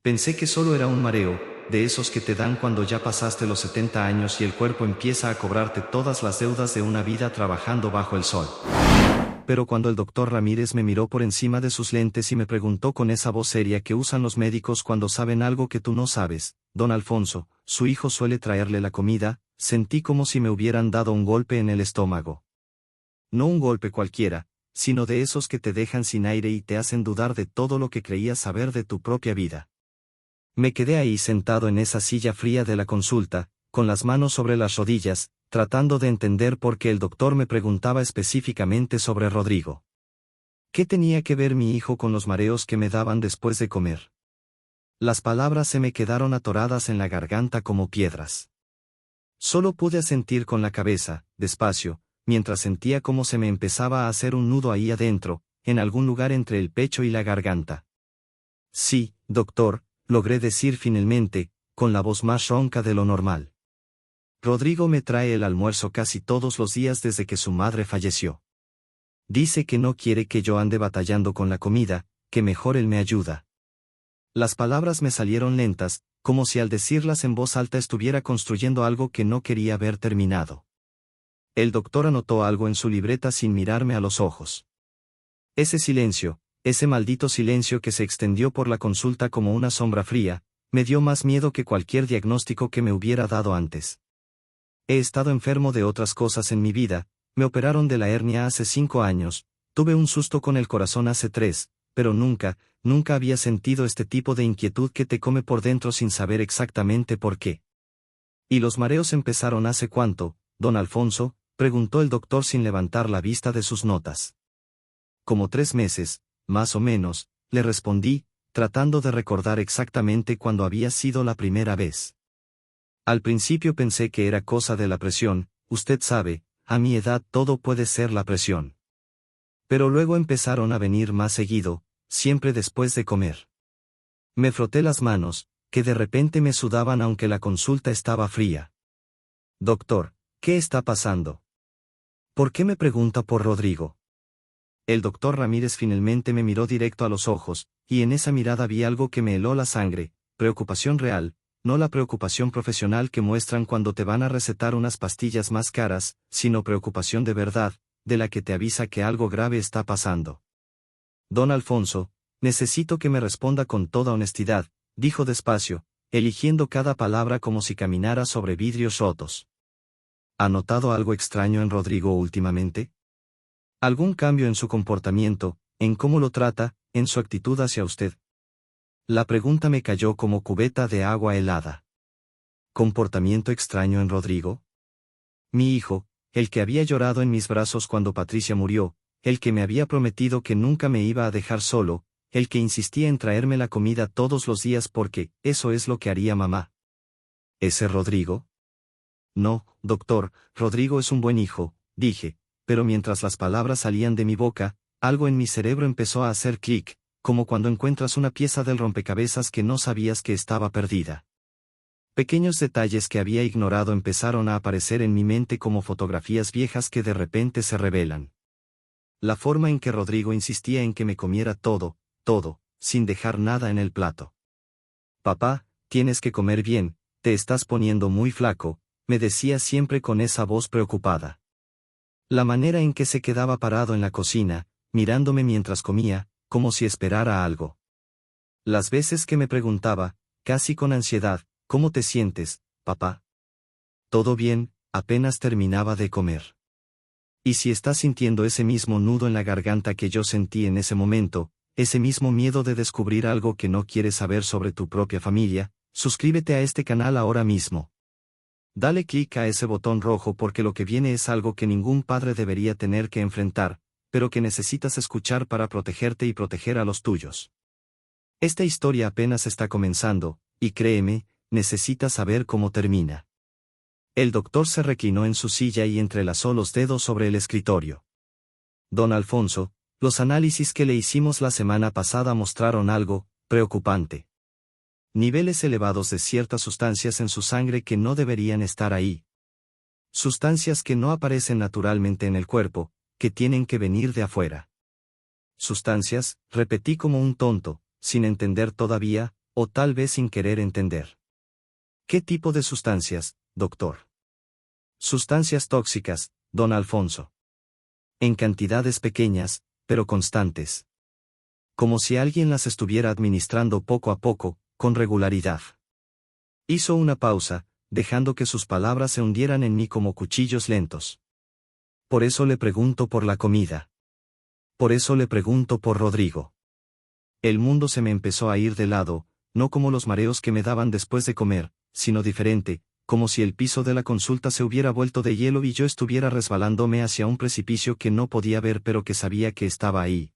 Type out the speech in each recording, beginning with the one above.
Pensé que solo era un mareo, de esos que te dan cuando ya pasaste los 70 años y el cuerpo empieza a cobrarte todas las deudas de una vida trabajando bajo el sol. Pero cuando el doctor Ramírez me miró por encima de sus lentes y me preguntó con esa voz seria que usan los médicos cuando saben algo que tú no sabes: don Alfonso, ¿su hijo suele traerle la comida?, sentí como si me hubieran dado un golpe en el estómago. No un golpe cualquiera, sino de esos que te dejan sin aire y te hacen dudar de todo lo que creías saber de tu propia vida. Me quedé ahí sentado en esa silla fría de la consulta, con las manos sobre las rodillas, tratando de entender por qué el doctor me preguntaba específicamente sobre Rodrigo. ¿Qué tenía que ver mi hijo con los mareos que me daban después de comer? Las palabras se me quedaron atoradas en la garganta como piedras. Solo pude asentir con la cabeza, despacio, mientras sentía cómo se me empezaba a hacer un nudo ahí adentro, en algún lugar entre el pecho y la garganta. Sí, doctor, logré decir finalmente, con la voz más ronca de lo normal. Rodrigo me trae el almuerzo casi todos los días desde que su madre falleció. Dice que no quiere que yo ande batallando con la comida, que mejor él me ayuda. Las palabras me salieron lentas, como si al decirlas en voz alta estuviera construyendo algo que no quería ver terminado. El doctor anotó algo en su libreta sin mirarme a los ojos. Ese maldito silencio que se extendió por la consulta como una sombra fría, me dio más miedo que cualquier diagnóstico que me hubiera dado antes. He estado enfermo de otras cosas en mi vida, me operaron de la hernia hace 5 años, tuve un susto con el corazón hace 3, pero nunca había sentido este tipo de inquietud que te come por dentro sin saber exactamente por qué. ¿Y los mareos empezaron hace cuánto, don Alfonso?, preguntó el doctor sin levantar la vista de sus notas. Como 3 meses, más o menos, le respondí, tratando de recordar exactamente cuándo había sido la primera vez. Al principio pensé que era cosa de la presión, usted sabe, a mi edad todo puede ser la presión. Pero luego empezaron a venir más seguido, siempre después de comer. Me froté las manos, que de repente me sudaban aunque la consulta estaba fría. Doctor, ¿qué está pasando? ¿Por qué me pregunta por Rodrigo? El doctor Ramírez finalmente me miró directo a los ojos, y en esa mirada vi algo que me heló la sangre: preocupación real, no la preocupación profesional que muestran cuando te van a recetar unas pastillas más caras, sino preocupación de verdad, de la que te avisa que algo grave está pasando. Don Alfonso, necesito que me responda con toda honestidad, dijo despacio, eligiendo cada palabra como si caminara sobre vidrios rotos. ¿Ha notado algo extraño en Rodrigo últimamente? ¿Algún cambio en su comportamiento, en cómo lo trata, en su actitud hacia usted? La pregunta me cayó como cubeta de agua helada. ¿Comportamiento extraño en Rodrigo? Mi hijo, el que había llorado en mis brazos cuando Patricia murió, el que me había prometido que nunca me iba a dejar solo, el que insistía en traerme la comida todos los días porque eso es lo que haría mamá. ¿Ese Rodrigo? No, doctor, Rodrigo es un buen hijo, dije, pero mientras las palabras salían de mi boca, algo en mi cerebro empezó a hacer clic, como cuando encuentras una pieza del rompecabezas que no sabías que estaba perdida. Pequeños detalles que había ignorado empezaron a aparecer en mi mente como fotografías viejas que de repente se revelan. La forma en que Rodrigo insistía en que me comiera todo, sin dejar nada en el plato. Papá, tienes que comer bien, te estás poniendo muy flaco, me decía siempre con esa voz preocupada. La manera en que se quedaba parado en la cocina, mirándome mientras comía, como si esperara algo. Las veces que me preguntaba, casi con ansiedad, ¿cómo te sientes, papá? Todo bien, apenas terminaba de comer. Y si estás sintiendo ese mismo nudo en la garganta que yo sentí en ese momento, ese mismo miedo de descubrir algo que no quieres saber sobre tu propia familia, suscríbete a este canal ahora mismo. Dale clic a ese botón rojo porque lo que viene es algo que ningún padre debería tener que enfrentar, pero que necesitas escuchar para protegerte y proteger a los tuyos. Esta historia apenas está comenzando, y créeme, necesitas saber cómo termina. El doctor se reclinó en su silla y entrelazó los dedos sobre el escritorio. Don Alfonso, los análisis que le hicimos la semana pasada mostraron algo preocupante. Niveles elevados de ciertas sustancias en su sangre que no deberían estar ahí. Sustancias que no aparecen naturalmente en el cuerpo, que tienen que venir de afuera. Sustancias, repetí como un tonto, sin entender todavía, o tal vez sin querer entender. ¿Qué tipo de sustancias, doctor? Sustancias tóxicas, don Alfonso. En cantidades pequeñas, pero constantes. Como si alguien las estuviera administrando poco a poco, con regularidad. Hizo una pausa, dejando que sus palabras se hundieran en mí como cuchillos lentos. Por eso le pregunto por la comida. Por eso le pregunto por Rodrigo. El mundo se me empezó a ir de lado, no como los mareos que me daban después de comer, sino diferente, como si el piso de la consulta se hubiera vuelto de hielo y yo estuviera resbalándome hacia un precipicio que no podía ver pero que sabía que estaba ahí.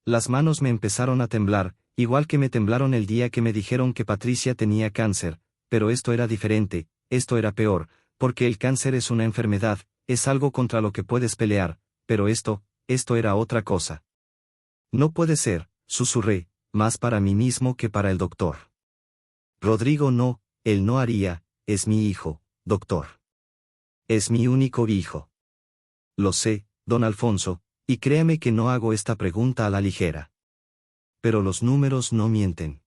Las manos me empezaron a temblar, igual que me temblaron el día que me dijeron que Patricia tenía cáncer, pero esto era diferente, esto era peor, porque el cáncer es una enfermedad, es algo contra lo que puedes pelear, pero esto era otra cosa. No puede ser, susurré, más para mí mismo que para el doctor. Rodrigo no, él no haría, es mi hijo, doctor. Es mi único hijo. Lo sé, don Alfonso, y créame que no hago esta pregunta a la ligera. Pero los números no mienten.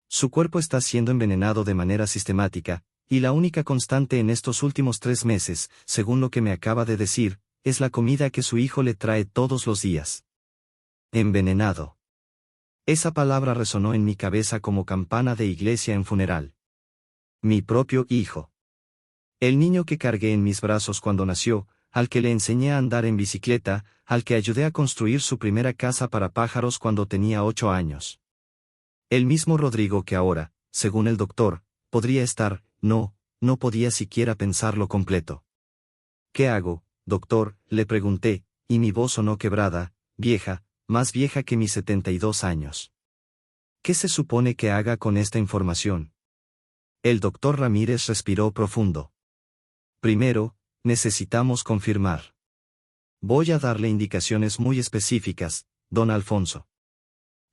Su cuerpo está siendo envenenado de manera sistemática, y la única constante en estos últimos 3 meses, según lo que me acaba de decir, es la comida que su hijo le trae todos los días. Envenenado. Esa palabra resonó en mi cabeza como campana de iglesia en funeral. Mi propio hijo. El niño que cargué en mis brazos cuando nació, al que le enseñé a andar en bicicleta, al que ayudé a construir su primera casa para pájaros cuando tenía 8 años. El mismo Rodrigo que ahora, según el doctor, podría estar, no podía siquiera pensarlo completo. ¿Qué hago, doctor?, le pregunté, y mi voz sonó quebrada, vieja, más vieja que mis 72 años. ¿Qué se supone que haga con esta información? El doctor Ramírez respiró profundo. Primero, necesitamos confirmar. Voy a darle indicaciones muy específicas, don Alfonso.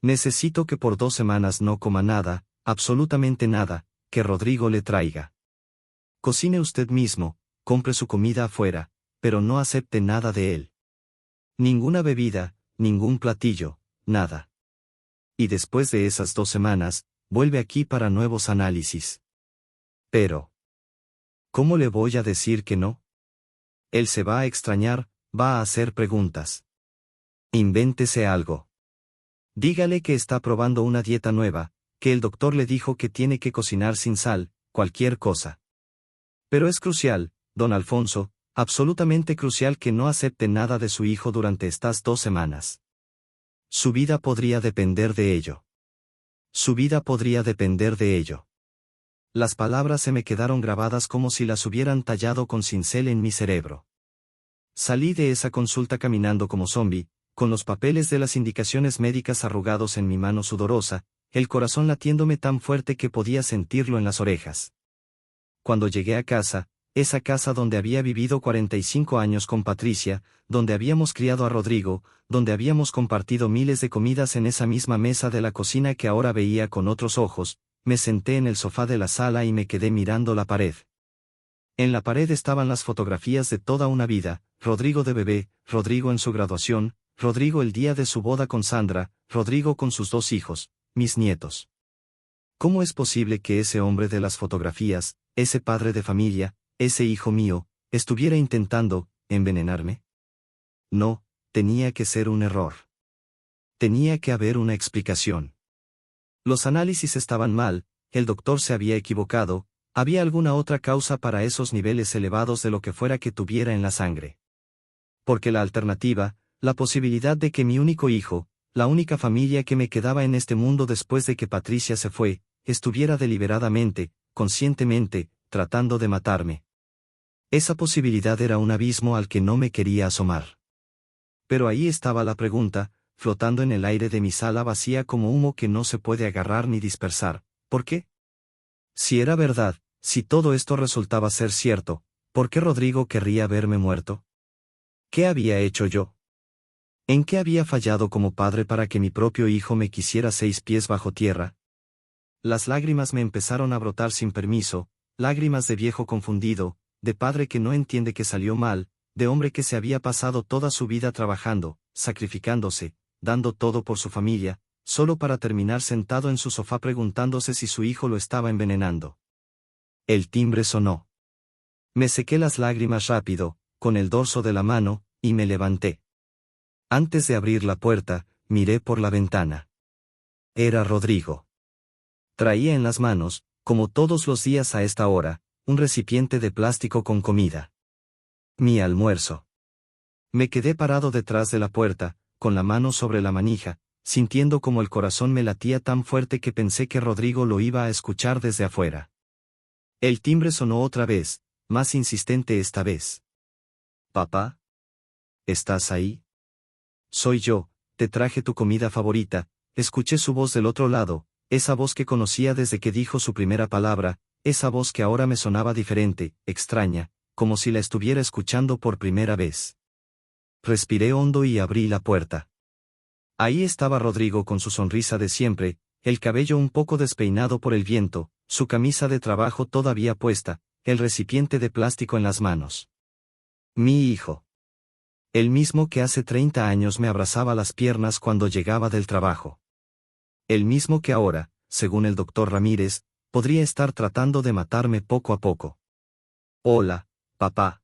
Necesito que por 2 semanas no coma nada, absolutamente nada, que Rodrigo le traiga. Cocine usted mismo, compre su comida afuera, pero no acepte nada de él. Ninguna bebida, ningún platillo, nada. Y después de esas 2 semanas, vuelve aquí para nuevos análisis. Pero, ¿cómo le voy a decir que no? Él se va a extrañar, va a hacer preguntas. Invéntese algo. Dígale que está probando una dieta nueva, que el doctor le dijo que tiene que cocinar sin sal, cualquier cosa. Pero es crucial, don Alfonso, absolutamente crucial que no acepte nada de su hijo durante estas 2 semanas. Su vida podría depender de ello. Su vida podría depender de ello. Las palabras se me quedaron grabadas como si las hubieran tallado con cincel en mi cerebro. Salí de esa consulta caminando como zombi, con los papeles de las indicaciones médicas arrugados en mi mano sudorosa, el corazón latiéndome tan fuerte que podía sentirlo en las orejas. Cuando llegué a casa, esa casa donde había vivido 45 años con Patricia, donde habíamos criado a Rodrigo, donde habíamos compartido miles de comidas en esa misma mesa de la cocina que ahora veía con otros ojos, me senté en el sofá de la sala y me quedé mirando la pared. En la pared estaban las fotografías de toda una vida, Rodrigo de bebé, Rodrigo en su graduación, Rodrigo el día de su boda con Sandra, Rodrigo con sus 2 hijos, mis nietos. ¿Cómo es posible que ese hombre de las fotografías, ese padre de familia, ese hijo mío, estuviera intentando envenenarme? No, tenía que ser un error. Tenía que haber una explicación. Los análisis estaban mal, el doctor se había equivocado, había alguna otra causa para esos niveles elevados de lo que fuera que tuviera en la sangre. Porque la alternativa, la posibilidad de que mi único hijo, la única familia que me quedaba en este mundo después de que Patricia se fue, estuviera deliberadamente, conscientemente, tratando de matarme. Esa posibilidad era un abismo al que no me quería asomar. Pero ahí estaba la pregunta, flotando en el aire de mi sala vacía como humo que no se puede agarrar ni dispersar, ¿por qué? Si era verdad, si todo esto resultaba ser cierto, ¿por qué Rodrigo querría verme muerto? ¿Qué había hecho yo? ¿En qué había fallado como padre para que mi propio hijo me quisiera 6 pies bajo tierra? Las lágrimas me empezaron a brotar sin permiso, lágrimas de viejo confundido, de padre que no entiende que salió mal, de hombre que se había pasado toda su vida trabajando, sacrificándose, dando todo por su familia, solo para terminar sentado en su sofá preguntándose si su hijo lo estaba envenenando. El timbre sonó. Me sequé las lágrimas rápido, con el dorso de la mano, y me levanté. Antes de abrir la puerta, miré por la ventana. Era Rodrigo. Traía en las manos, como todos los días a esta hora, un recipiente de plástico con comida. Mi almuerzo. Me quedé parado detrás de la puerta, con la mano sobre la manija, sintiendo como el corazón me latía tan fuerte que pensé que Rodrigo lo iba a escuchar desde afuera. El timbre sonó otra vez, más insistente esta vez. «Papá, ¿estás ahí?» «Soy yo, te traje tu comida favorita», escuché su voz del otro lado, esa voz que conocía desde que dijo su primera palabra, esa voz que ahora me sonaba diferente, extraña, como si la estuviera escuchando por primera vez. Respiré hondo y abrí la puerta. Ahí estaba Rodrigo con su sonrisa de siempre, el cabello un poco despeinado por el viento, su camisa de trabajo todavía puesta, el recipiente de plástico en las manos. Mi hijo. El mismo que hace 30 años me abrazaba las piernas cuando llegaba del trabajo. El mismo que ahora, según el doctor Ramírez, podría estar tratando de matarme poco a poco. «Hola, papá.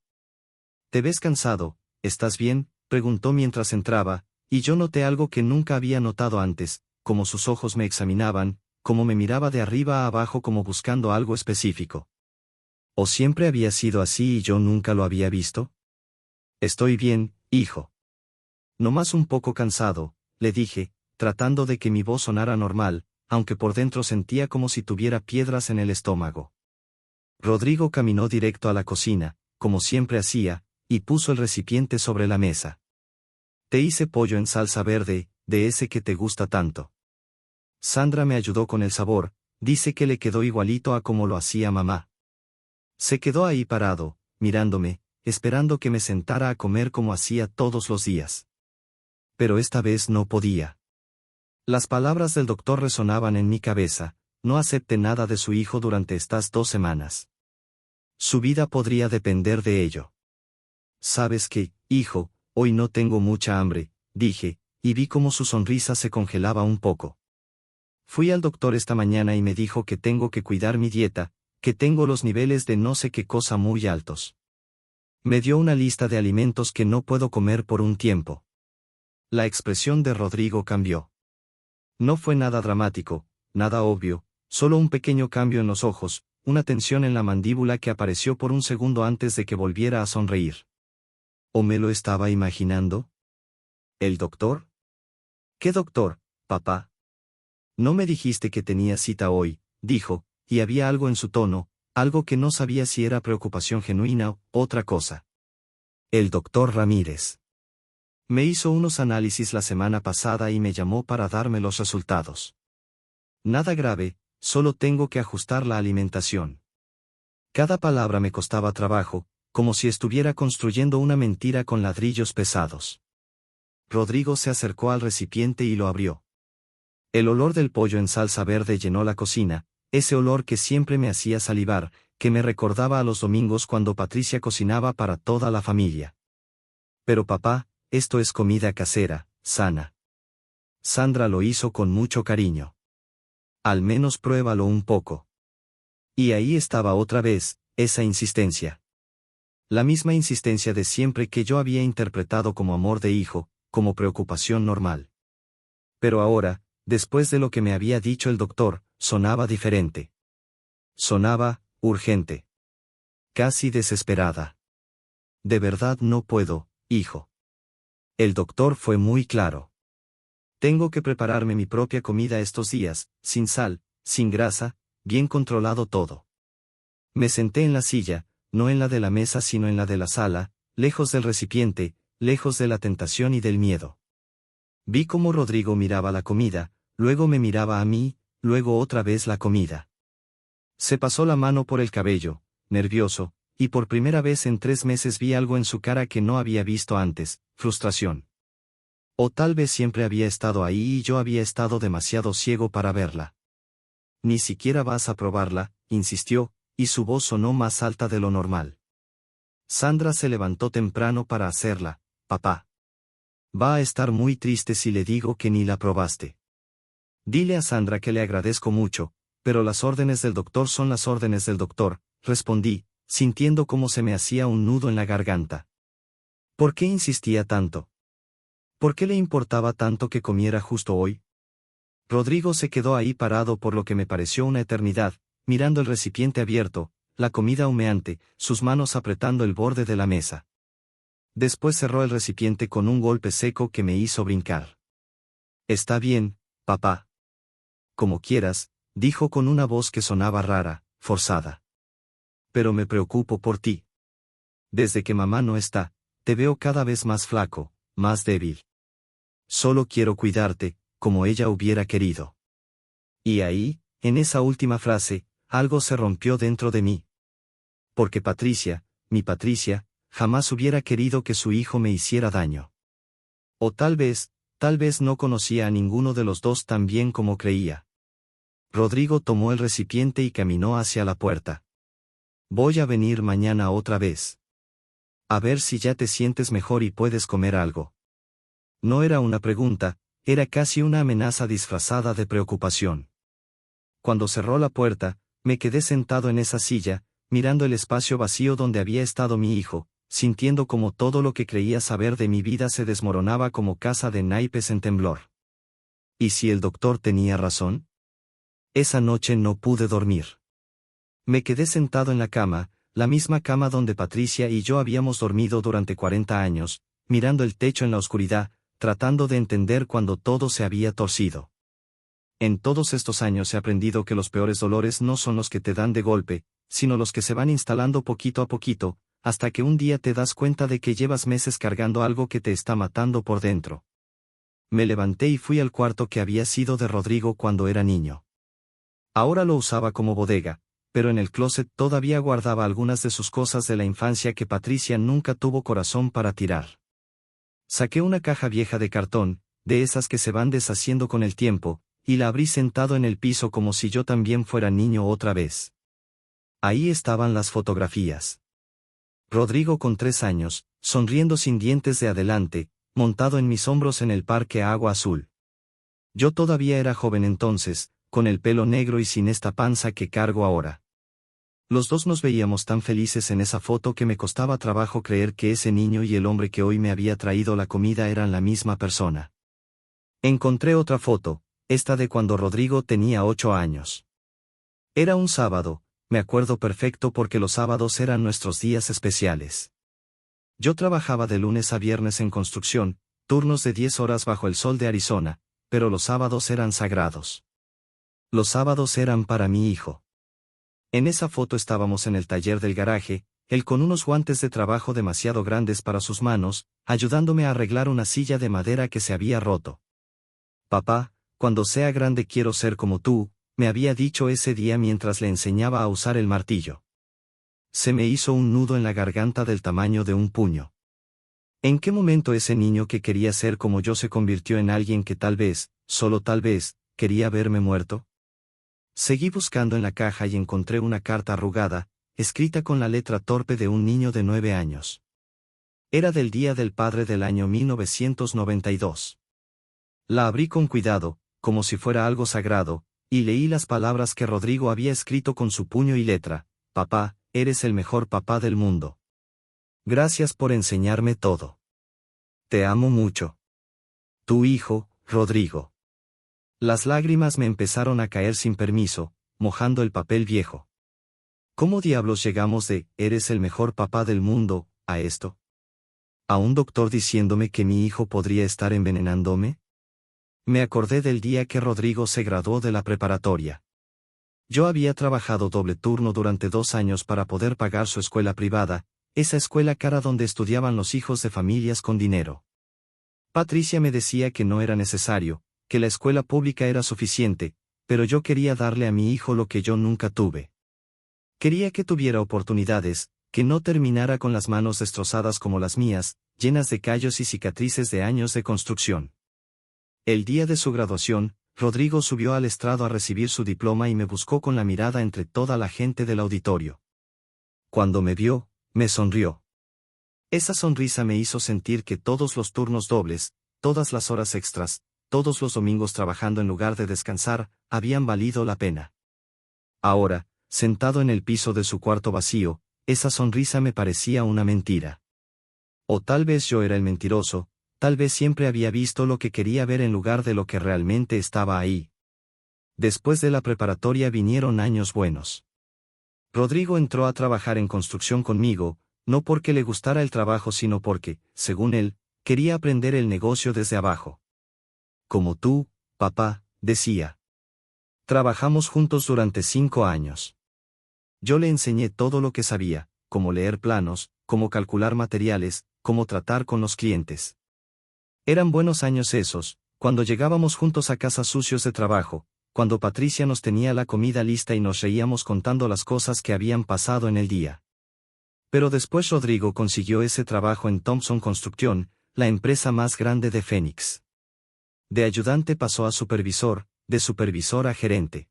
¿Te ves cansado? ¿Estás bien?», preguntó mientras entraba, y yo noté algo que nunca había notado antes, como sus ojos me examinaban, como me miraba de arriba a abajo como buscando algo específico. ¿O siempre había sido así y yo nunca lo había visto? «Estoy bien, hijo. Nomás un poco cansado», le dije, tratando de que mi voz sonara normal, aunque por dentro sentía como si tuviera piedras en el estómago. Rodrigo caminó directo a la cocina, como siempre hacía, y puso el recipiente sobre la mesa. «Te hice pollo en salsa verde, de ese que te gusta tanto. Sandra me ayudó con el sabor, dice que le quedó igualito a como lo hacía mamá». Se quedó ahí parado, mirándome, esperando que me sentara a comer como hacía todos los días. Pero esta vez no podía. Las palabras del doctor resonaban en mi cabeza: no acepte nada de su hijo durante estas 2 semanas. Su vida podría depender de ello. «¿Sabes qué, hijo? Hoy no tengo mucha hambre», dije, y vi cómo su sonrisa se congelaba un poco. «Fui al doctor esta mañana y me dijo que tengo que cuidar mi dieta, que tengo los niveles de no sé qué cosa muy altos. Me dio una lista de alimentos que no puedo comer por un tiempo». La expresión de Rodrigo cambió. No fue nada dramático, nada obvio, solo un pequeño cambio en los ojos, una tensión en la mandíbula que apareció por un segundo antes de que volviera a sonreír. ¿O me lo estaba imaginando? ¿El doctor? «¿Qué doctor, papá? No me dijiste que tenía cita hoy», dijo, y había algo en su tono, algo que no sabía si era preocupación genuina o otra cosa. «El doctor Ramírez. Me hizo unos análisis la semana pasada y me llamó para darme los resultados. Nada grave, solo tengo que ajustar la alimentación». Cada palabra me costaba trabajo, como si estuviera construyendo una mentira con ladrillos pesados. Rodrigo se acercó al recipiente y lo abrió. El olor del pollo en salsa verde llenó la cocina, ese olor que siempre me hacía salivar, que me recordaba a los domingos cuando Patricia cocinaba para toda la familia. «Pero papá, esto es comida casera, sana. Sandra lo hizo con mucho cariño. Al menos pruébalo un poco». Y ahí estaba otra vez, esa insistencia. La misma insistencia de siempre que yo había interpretado como amor de hijo, como preocupación normal. Pero ahora, después de lo que me había dicho el doctor, sonaba diferente. Sonaba urgente. Casi desesperada. «De verdad no puedo, hijo». El doctor fue muy claro. «Tengo que prepararme mi propia comida estos días, sin sal, sin grasa, bien controlado todo». Me senté en la silla, no en la de la mesa sino en la de la sala, lejos del recipiente, lejos de la tentación y del miedo. Vi cómo Rodrigo miraba la comida, luego me miraba a mí, luego otra vez la comida. Se pasó la mano por el cabello, nervioso, y por primera vez en 3 meses vi algo en su cara que no había visto antes: frustración. O tal vez siempre había estado ahí y yo había estado demasiado ciego para verla. «Ni siquiera vas a probarla», insistió, y su voz sonó más alta de lo normal. «Sandra se levantó temprano para hacerla, papá. Va a estar muy triste si le digo que ni la probaste». Dile a Sandra que le agradezco mucho, pero las órdenes del doctor son las órdenes del doctor, respondí, sintiendo cómo se me hacía un nudo en la garganta. ¿Por qué insistía tanto? ¿Por qué le importaba tanto que comiera justo hoy? Rodrigo se quedó ahí parado por lo que me pareció una eternidad, mirando el recipiente abierto, la comida humeante, sus manos apretando el borde de la mesa. Después cerró el recipiente con un golpe seco que me hizo brincar. Está bien, papá. Como quieras, dijo con una voz que sonaba rara, forzada. Pero me preocupo por ti. Desde que mamá no está, te veo cada vez más flaco, más débil. Solo quiero cuidarte, como ella hubiera querido. Y ahí, en esa última frase, algo se rompió dentro de mí. Porque Patricia, mi Patricia, jamás hubiera querido que su hijo me hiciera daño. O tal vez no conocía a ninguno de los dos tan bien como creía. Rodrigo tomó el recipiente y caminó hacia la puerta. Voy a venir mañana otra vez. A ver si ya te sientes mejor y puedes comer algo. No era una pregunta, era casi una amenaza disfrazada de preocupación. Cuando cerró la puerta, me quedé sentado en esa silla, mirando el espacio vacío donde había estado mi hijo, sintiendo como todo lo que creía saber de mi vida se desmoronaba como casa de naipes en temblor. ¿Y si el doctor tenía razón? Esa noche no pude dormir. Me quedé sentado en la cama, la misma cama donde Patricia y yo habíamos dormido durante 40 años, mirando el techo en la oscuridad, tratando de entender cuando todo se había torcido. En todos estos años he aprendido que los peores dolores no son los que te dan de golpe, sino los que se van instalando poquito a poquito, hasta que un día te das cuenta de que llevas meses cargando algo que te está matando por dentro. Me levanté y fui al cuarto que había sido de Rodrigo cuando era niño. Ahora lo usaba como bodega, pero en el closet todavía guardaba algunas de sus cosas de la infancia que Patricia nunca tuvo corazón para tirar. Saqué una caja vieja de cartón, de esas que se van deshaciendo con el tiempo, y la abrí sentado en el piso como si yo también fuera niño otra vez. Ahí estaban las fotografías. Rodrigo con 3 años, sonriendo sin dientes de adelante, montado en mis hombros en el parque Agua Azul. Yo todavía era joven entonces, con el pelo negro y sin esta panza que cargo ahora. Los dos nos veíamos tan felices en esa foto que me costaba trabajo creer que ese niño y el hombre que hoy me había traído la comida eran la misma persona. Encontré otra foto, esta de cuando Rodrigo tenía 8 años. Era un sábado, me acuerdo perfecto porque los sábados eran nuestros días especiales. Yo trabajaba de lunes a viernes en construcción, turnos de 10 horas bajo el sol de Arizona, pero los sábados eran sagrados. Los sábados eran para mi hijo. En esa foto estábamos en el taller del garaje, él con unos guantes de trabajo demasiado grandes para sus manos, ayudándome a arreglar una silla de madera que se había roto. Papá, cuando sea grande quiero ser como tú, me había dicho ese día mientras le enseñaba a usar el martillo. Se me hizo un nudo en la garganta del tamaño de un puño. ¿En qué momento ese niño que quería ser como yo se convirtió en alguien que tal vez, solo tal vez, quería verme muerto? Seguí buscando en la caja y encontré una carta arrugada, escrita con la letra torpe de un niño de 9 años. Era del Día del Padre del año 1992. La abrí con cuidado, como si fuera algo sagrado, y leí las palabras que Rodrigo había escrito con su puño y letra: Papá, eres el mejor papá del mundo. Gracias por enseñarme todo. Te amo mucho. Tu hijo, Rodrigo. Las lágrimas me empezaron a caer sin permiso, mojando el papel viejo. ¿Cómo diablos llegamos de "eres el mejor papá del mundo" a esto? ¿A un doctor diciéndome que mi hijo podría estar envenenándome? Me acordé del día que Rodrigo se graduó de la preparatoria. Yo había trabajado doble turno durante 2 años para poder pagar su escuela privada, esa escuela cara donde estudiaban los hijos de familias con dinero. Patricia me decía que no era necesario, que la escuela pública era suficiente, pero yo quería darle a mi hijo lo que yo nunca tuve. Quería que tuviera oportunidades, que no terminara con las manos destrozadas como las mías, llenas de callos y cicatrices de años de construcción. El día de su graduación, Rodrigo subió al estrado a recibir su diploma y me buscó con la mirada entre toda la gente del auditorio. Cuando me vio, me sonrió. Esa sonrisa me hizo sentir que todos los turnos dobles, todas las horas extras, todos los domingos trabajando en lugar de descansar, habían valido la pena. Ahora, sentado en el piso de su cuarto vacío, esa sonrisa me parecía una mentira. O tal vez yo era el mentiroso, tal vez siempre había visto lo que quería ver en lugar de lo que realmente estaba ahí. Después de la preparatoria vinieron años buenos. Rodrigo entró a trabajar en construcción conmigo, no porque le gustara el trabajo sino porque, según él, quería aprender el negocio desde abajo. Como tú, papá, decía. Trabajamos juntos durante 5 años. Yo le enseñé todo lo que sabía, cómo leer planos, cómo calcular materiales, cómo tratar con los clientes. Eran buenos años esos, cuando llegábamos juntos a casa sucios de trabajo, cuando Patricia nos tenía la comida lista y nos reíamos contando las cosas que habían pasado en el día. Pero después Rodrigo consiguió ese trabajo en Thompson Construcción, la empresa más grande de Phoenix. De ayudante pasó a supervisor, de supervisor a gerente.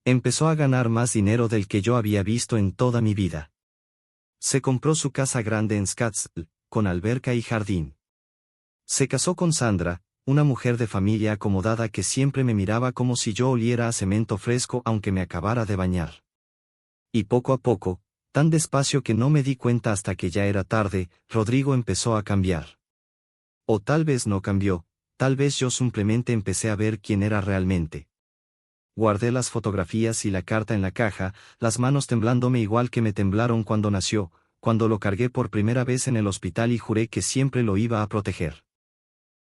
Empezó a ganar más dinero del que yo había visto en toda mi vida. Se compró su casa grande en Scottsdale, con alberca y jardín. Se casó con Sandra, una mujer de familia acomodada que siempre me miraba como si yo oliera a cemento fresco aunque me acabara de bañar. Y poco a poco, tan despacio que no me di cuenta hasta que ya era tarde, Rodrigo empezó a cambiar. O tal vez no cambió, tal vez yo simplemente empecé a ver quién era realmente. Guardé las fotografías y la carta en la caja, las manos temblándome igual que me temblaron cuando nació, cuando lo cargué por primera vez en el hospital y juré que siempre lo iba a proteger.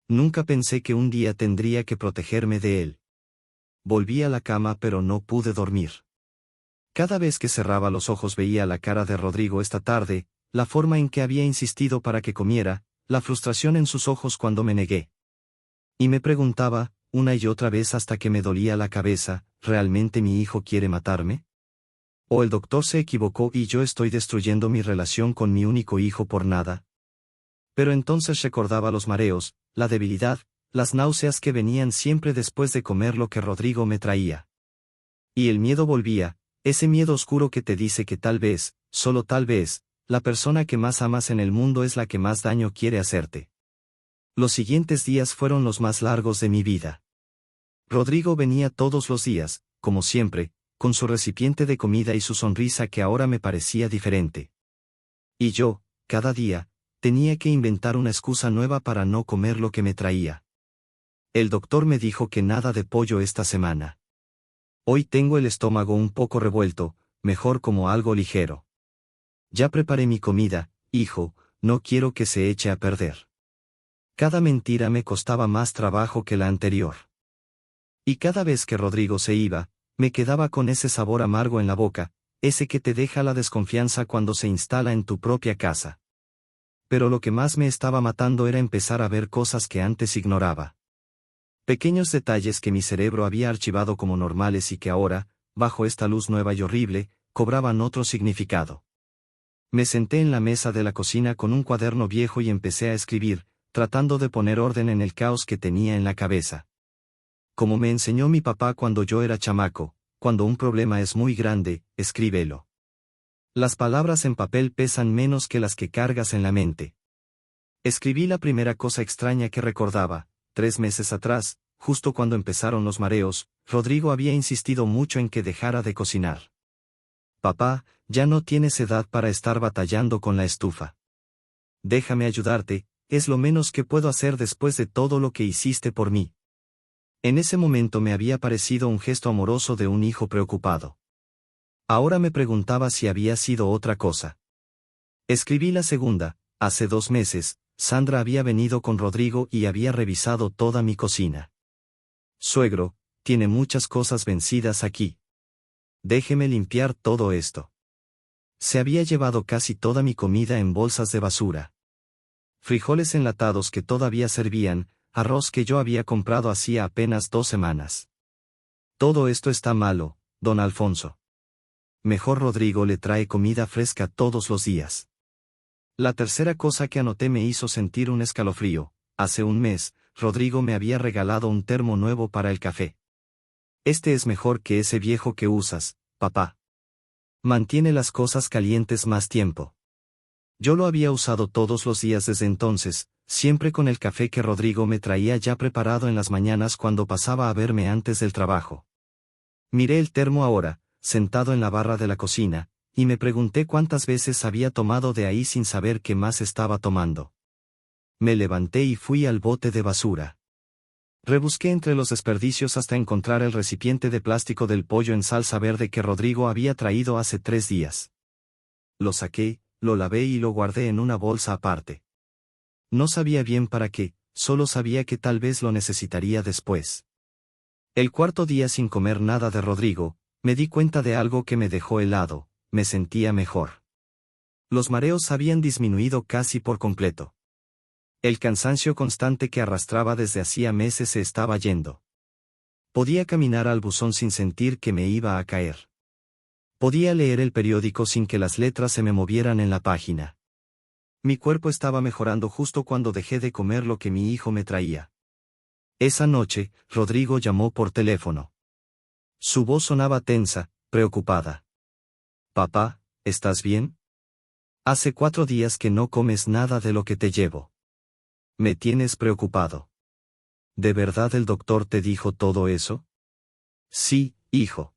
Nunca pensé que un día tendría que protegerme de él. Volví a la cama pero no pude dormir. Cada vez que cerraba los ojos veía la cara de Rodrigo esta tarde, la forma en que había insistido para que comiera, la frustración en sus ojos cuando me negué. Y me preguntaba, una y otra vez hasta que me dolía la cabeza, ¿realmente mi hijo quiere matarme? ¿O el doctor se equivocó y yo estoy destruyendo mi relación con mi único hijo por nada? Pero entonces recordaba los mareos, la debilidad, las náuseas que venían siempre después de comer lo que Rodrigo me traía. Y el miedo volvía, ese miedo oscuro que te dice que tal vez, solo tal vez, la persona que más amas en el mundo es la que más daño quiere hacerte. Los siguientes días fueron los más largos de mi vida. Rodrigo venía todos los días, como siempre, con su recipiente de comida y su sonrisa que ahora me parecía diferente. Y yo, cada día, tenía que inventar una excusa nueva para no comer lo que me traía. El doctor me dijo que nada de pollo esta semana. Hoy tengo el estómago un poco revuelto, mejor como algo ligero. Ya preparé mi comida, hijo, no quiero que se eche a perder. Cada mentira me costaba más trabajo que la anterior. Y cada vez que Rodrigo se iba, me quedaba con ese sabor amargo en la boca, ese que te deja la desconfianza cuando se instala en tu propia casa. Pero lo que más me estaba matando era empezar a ver cosas que antes ignoraba. Pequeños detalles que mi cerebro había archivado como normales y que ahora, bajo esta luz nueva y horrible, cobraban otro significado. Me senté en la mesa de la cocina con un cuaderno viejo y empecé a escribir, tratando de poner orden en el caos que tenía en la cabeza. Como me enseñó mi papá cuando yo era chamaco, cuando un problema es muy grande, escríbelo. Las palabras en papel pesan menos que las que cargas en la mente. Escribí la primera cosa extraña que recordaba. 3 meses atrás, justo cuando empezaron los mareos, Rodrigo había insistido mucho en que dejara de cocinar. Papá, ya no tienes edad para estar batallando con la estufa. Déjame ayudarte, es lo menos que puedo hacer después de todo lo que hiciste por mí. En ese momento me había parecido un gesto amoroso de un hijo preocupado. Ahora me preguntaba si había sido otra cosa. Escribí la segunda. Hace 2 meses, Sandra había venido con Rodrigo y había revisado toda mi cocina. Suegro, tiene muchas cosas vencidas aquí. Déjeme limpiar todo esto. Se había llevado casi toda mi comida en bolsas de basura. Frijoles enlatados que todavía servían, arroz que yo había comprado hacía apenas 2 semanas. Todo esto está malo, don Alfonso. Mejor Rodrigo le trae comida fresca todos los días. La tercera cosa que anoté me hizo sentir un escalofrío. Hace un mes, Rodrigo me había regalado un termo nuevo para el café. Este es mejor que ese viejo que usas, papá. Mantiene las cosas calientes más tiempo. Yo lo había usado todos los días desde entonces, siempre con el café que Rodrigo me traía ya preparado en las mañanas cuando pasaba a verme antes del trabajo. Miré el termo ahora, sentado en la barra de la cocina, y me pregunté cuántas veces había tomado de ahí sin saber qué más estaba tomando. Me levanté y fui al bote de basura. Rebusqué entre los desperdicios hasta encontrar el recipiente de plástico del pollo en salsa verde que Rodrigo había traído hace 3 días. Lo saqué, lo lavé y lo guardé en una bolsa aparte. No sabía bien para qué, solo sabía que tal vez lo necesitaría después. El cuarto día sin comer nada de Rodrigo, me di cuenta de algo que me dejó helado, me sentía mejor. Los mareos habían disminuido casi por completo. El cansancio constante que arrastraba desde hacía meses se estaba yendo. Podía caminar al buzón sin sentir que me iba a caer. Podía leer el periódico sin que las letras se me movieran en la página. Mi cuerpo estaba mejorando justo cuando dejé de comer lo que mi hijo me traía. Esa noche, Rodrigo llamó por teléfono. Su voz sonaba tensa, preocupada. «Papá, ¿estás bien? Hace 4 días que no comes nada de lo que te llevo. Me tienes preocupado». «¿De verdad el doctor te dijo todo eso?» «Sí, hijo.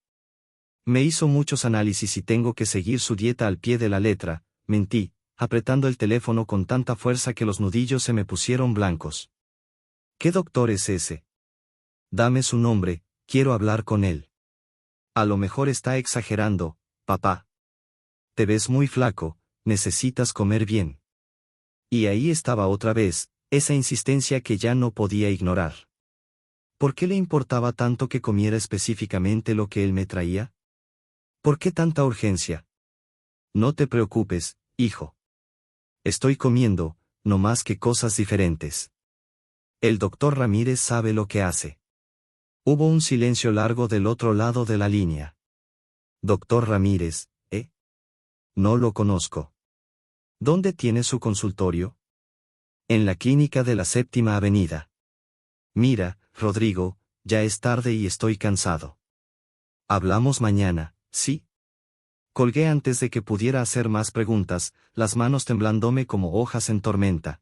Me hizo muchos análisis y tengo que seguir su dieta al pie de la letra», mentí, apretando el teléfono con tanta fuerza que los nudillos se me pusieron blancos. «¿Qué doctor es ese? Dame su nombre, quiero hablar con él». «A lo mejor está exagerando, papá. Te ves muy flaco, necesitas comer bien». Y ahí estaba otra vez, esa insistencia que ya no podía ignorar. ¿Por qué le importaba tanto que comiera específicamente lo que él me traía? ¿Por qué tanta urgencia? «No te preocupes, hijo. Estoy comiendo, no más que cosas diferentes. El doctor Ramírez sabe lo que hace». Hubo un silencio largo del otro lado de la línea. «Doctor Ramírez, ¿eh? No lo conozco. ¿Dónde tiene su consultorio?» «En la clínica de la Séptima Avenida». «Mira, Rodrigo, ya es tarde y estoy cansado. Hablamos mañana, ¿sí?» Colgué antes de que pudiera hacer más preguntas, las manos temblándome como hojas en tormenta.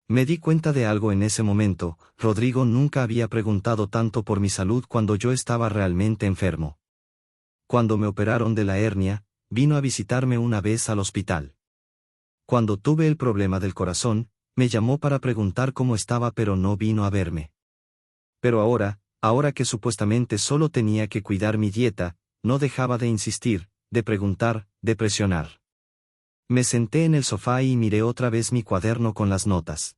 Me di cuenta de algo en ese momento: Rodrigo nunca había preguntado tanto por mi salud cuando yo estaba realmente enfermo. Cuando me operaron de la hernia, vino a visitarme una vez al hospital. Cuando tuve el problema del corazón, me llamó para preguntar cómo estaba, pero no vino a verme. Pero ahora que supuestamente solo tenía que cuidar mi dieta, no dejaba de insistir, de preguntar, de presionar. Me senté en el sofá y miré otra vez mi cuaderno con las notas.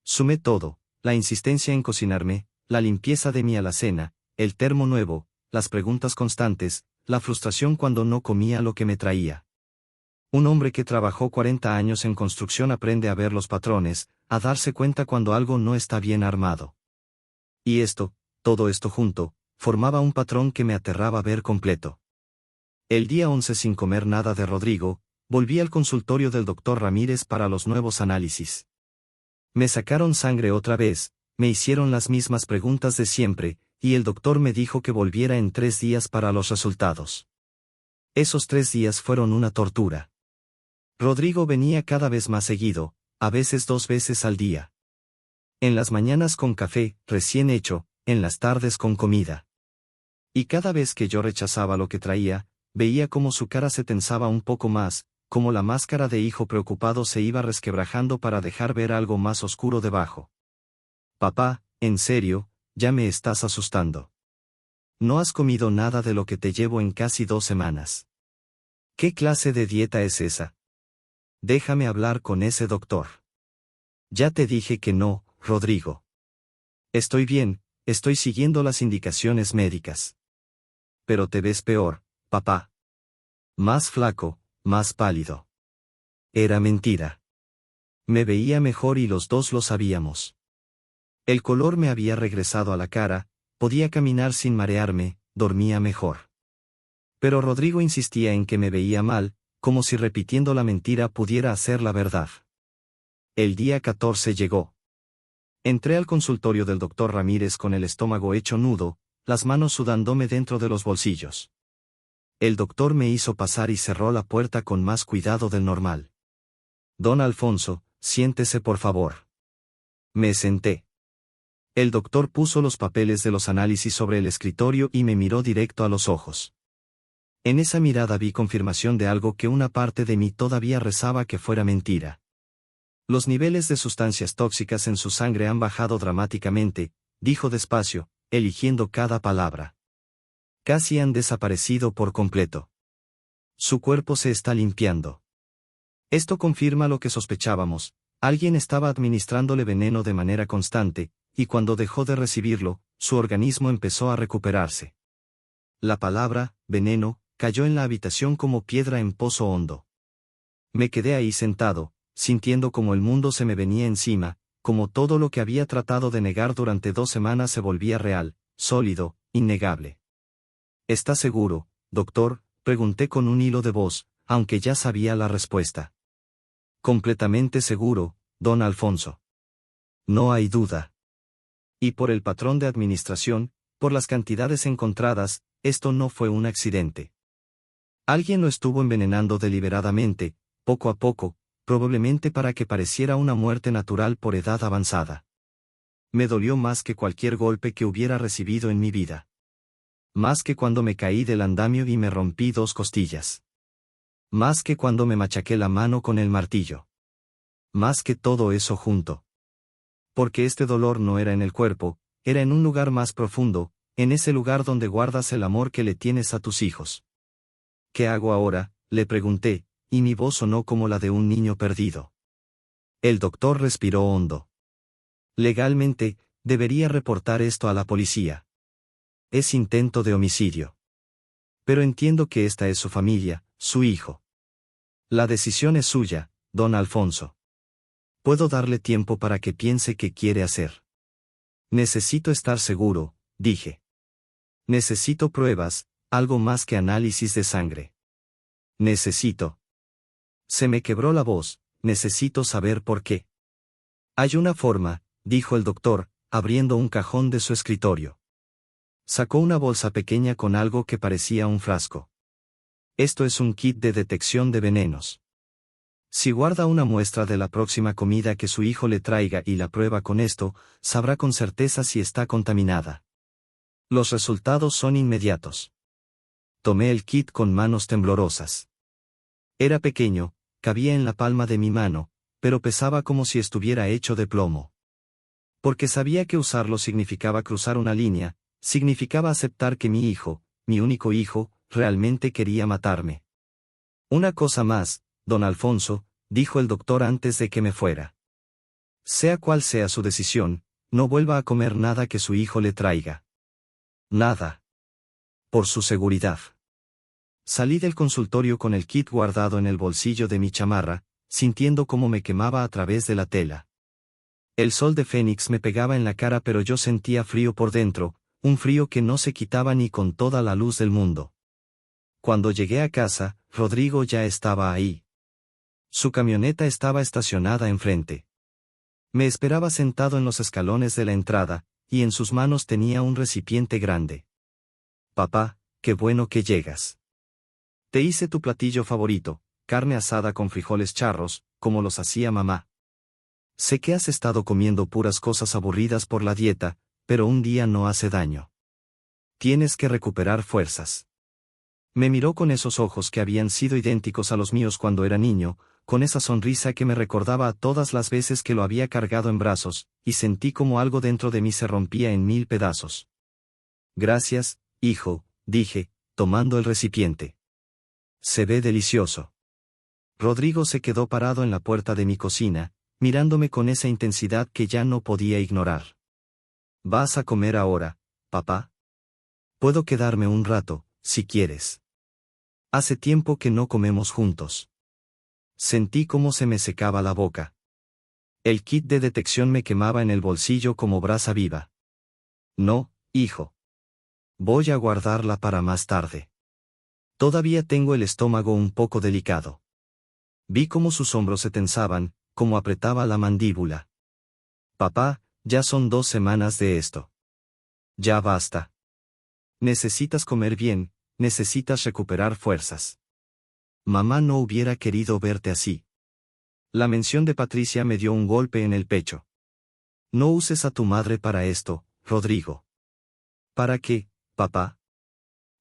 Sumé todo: la insistencia en cocinarme, la limpieza de mi alacena, el termo nuevo, las preguntas constantes, la frustración cuando no comía lo que me traía. Un hombre que trabajó 40 años en construcción aprende a ver los patrones, a darse cuenta cuando algo no está bien armado. Y todo esto junto, formaba un patrón que me aterraba ver completo. El día 11, sin comer nada de Rodrigo, volví al consultorio del doctor Ramírez para los nuevos análisis. Me sacaron sangre otra vez, me hicieron las mismas preguntas de siempre, y el doctor me dijo que volviera en 3 días para los resultados. Esos 3 días fueron una tortura. Rodrigo venía cada vez más seguido, a veces 2 veces al día. En las mañanas con café, recién hecho, en las tardes con comida. Y cada vez que yo rechazaba lo que traía, veía cómo su cara se tensaba un poco más, como la máscara de hijo preocupado se iba resquebrajando para dejar ver algo más oscuro debajo. «Papá, en serio, ya me estás asustando. No has comido nada de lo que te llevo en casi 2 semanas. ¿Qué clase de dieta es esa? Déjame hablar con ese doctor». «Ya te dije que no, Rodrigo. Estoy bien, estoy siguiendo las indicaciones médicas». «Pero te ves peor, papá. Más flaco, más pálido». Era mentira. Me veía mejor y los dos lo sabíamos. El color me había regresado a la cara, podía caminar sin marearme, dormía mejor. Pero Rodrigo insistía en que me veía mal, como si repitiendo la mentira pudiera hacer la verdad. El día 14 llegó. Entré al consultorio del doctor Ramírez con el estómago hecho nudo, las manos sudándome dentro de los bolsillos. El doctor me hizo pasar y cerró la puerta con más cuidado del normal. Don Alfonso, siéntese por favor. Me senté. El doctor puso los papeles de los análisis sobre el escritorio y me miró directo a los ojos. En esa mirada vi confirmación de algo que una parte de mí todavía rezaba que fuera mentira. Los niveles de sustancias tóxicas en su sangre han bajado dramáticamente, dijo despacio, eligiendo cada palabra. Casi han desaparecido por completo. Su cuerpo se está limpiando. Esto confirma lo que sospechábamos, alguien estaba administrándole veneno de manera constante, y cuando dejó de recibirlo, su organismo empezó a recuperarse. La palabra, veneno, cayó en la habitación como piedra en pozo hondo. Me quedé ahí sentado, sintiendo como el mundo se me venía encima, como todo lo que había tratado de negar durante 2 semanas se volvía real, sólido, innegable. ¿Está seguro, doctor?, pregunté con un hilo de voz, aunque ya sabía la respuesta. Completamente seguro, don Alfonso. No hay duda. Y por el patrón de administración, por las cantidades encontradas, esto no fue un accidente. Alguien lo estuvo envenenando deliberadamente, poco a poco, probablemente para que pareciera una muerte natural por edad avanzada. Me dolió más que cualquier golpe que hubiera recibido en mi vida. Más que cuando me caí del andamio y me rompí 2 costillas. Más que cuando me machaqué la mano con el martillo. Más que todo eso junto. Porque este dolor no era en el cuerpo, era en un lugar más profundo, en ese lugar donde guardas el amor que le tienes a tus hijos. ¿Qué hago ahora?, le pregunté, y mi voz sonó como la de un niño perdido. El doctor respiró hondo. Legalmente, debería reportar esto a la policía. Es intento de homicidio. Pero entiendo que esta es su familia, su hijo. La decisión es suya, don Alfonso. Puedo darle tiempo para que piense qué quiere hacer. Necesito estar seguro, dije. Necesito pruebas, algo más que análisis de sangre. Necesito. Se me quebró la voz, necesito saber por qué. Hay una forma, dijo el doctor, abriendo un cajón de su escritorio. Sacó una bolsa pequeña con algo que parecía un frasco. Esto es un kit de detección de venenos. Si guarda una muestra de la próxima comida que su hijo le traiga y la prueba con esto, sabrá con certeza si está contaminada. Los resultados son inmediatos. Tomé el kit con manos temblorosas. Era pequeño, cabía en la palma de mi mano, pero pesaba como si estuviera hecho de plomo. Porque sabía que usarlo significaba cruzar una línea, significaba aceptar que mi hijo, mi único hijo, realmente quería matarme. Una cosa más, don Alfonso, dijo el doctor antes de que me fuera. Sea cual sea su decisión, no vuelva a comer nada que su hijo le traiga. Nada. Por su seguridad. Salí del consultorio con el kit guardado en el bolsillo de mi chamarra, sintiendo cómo me quemaba a través de la tela. El sol de Fénix me pegaba en la cara, pero yo sentía frío por dentro, un frío que no se quitaba ni con toda la luz del mundo. Cuando llegué a casa, Rodrigo ya estaba ahí. Su camioneta estaba estacionada enfrente. Me esperaba sentado en los escalones de la entrada, y en sus manos tenía un recipiente grande. Papá, qué bueno que llegas. Te hice tu platillo favorito, carne asada con frijoles charros, como los hacía mamá. Sé que has estado comiendo puras cosas aburridas por la dieta, pero un día no hace daño. Tienes que recuperar fuerzas. Me miró con esos ojos que habían sido idénticos a los míos cuando era niño, con esa sonrisa que me recordaba a todas las veces que lo había cargado en brazos, y sentí como algo dentro de mí se rompía en 1000 pedazos. Gracias, hijo, dije, tomando el recipiente. Se ve delicioso. Rodrigo se quedó parado en la puerta de mi cocina, mirándome con esa intensidad que ya no podía ignorar. ¿Vas a comer ahora, papá? Puedo quedarme un rato, si quieres. Hace tiempo que no comemos juntos. Sentí cómo se me secaba la boca. El kit de detección me quemaba en el bolsillo como brasa viva. No, hijo. Voy a guardarla para más tarde. Todavía tengo el estómago un poco delicado. Vi cómo sus hombros se tensaban, cómo apretaba la mandíbula. Papá, ya son 2 semanas de esto. Ya basta. Necesitas comer bien, necesitas recuperar fuerzas. Mamá no hubiera querido verte así. La mención de Patricia me dio un golpe en el pecho. No uses a tu madre para esto, Rodrigo. ¿Para qué, papá?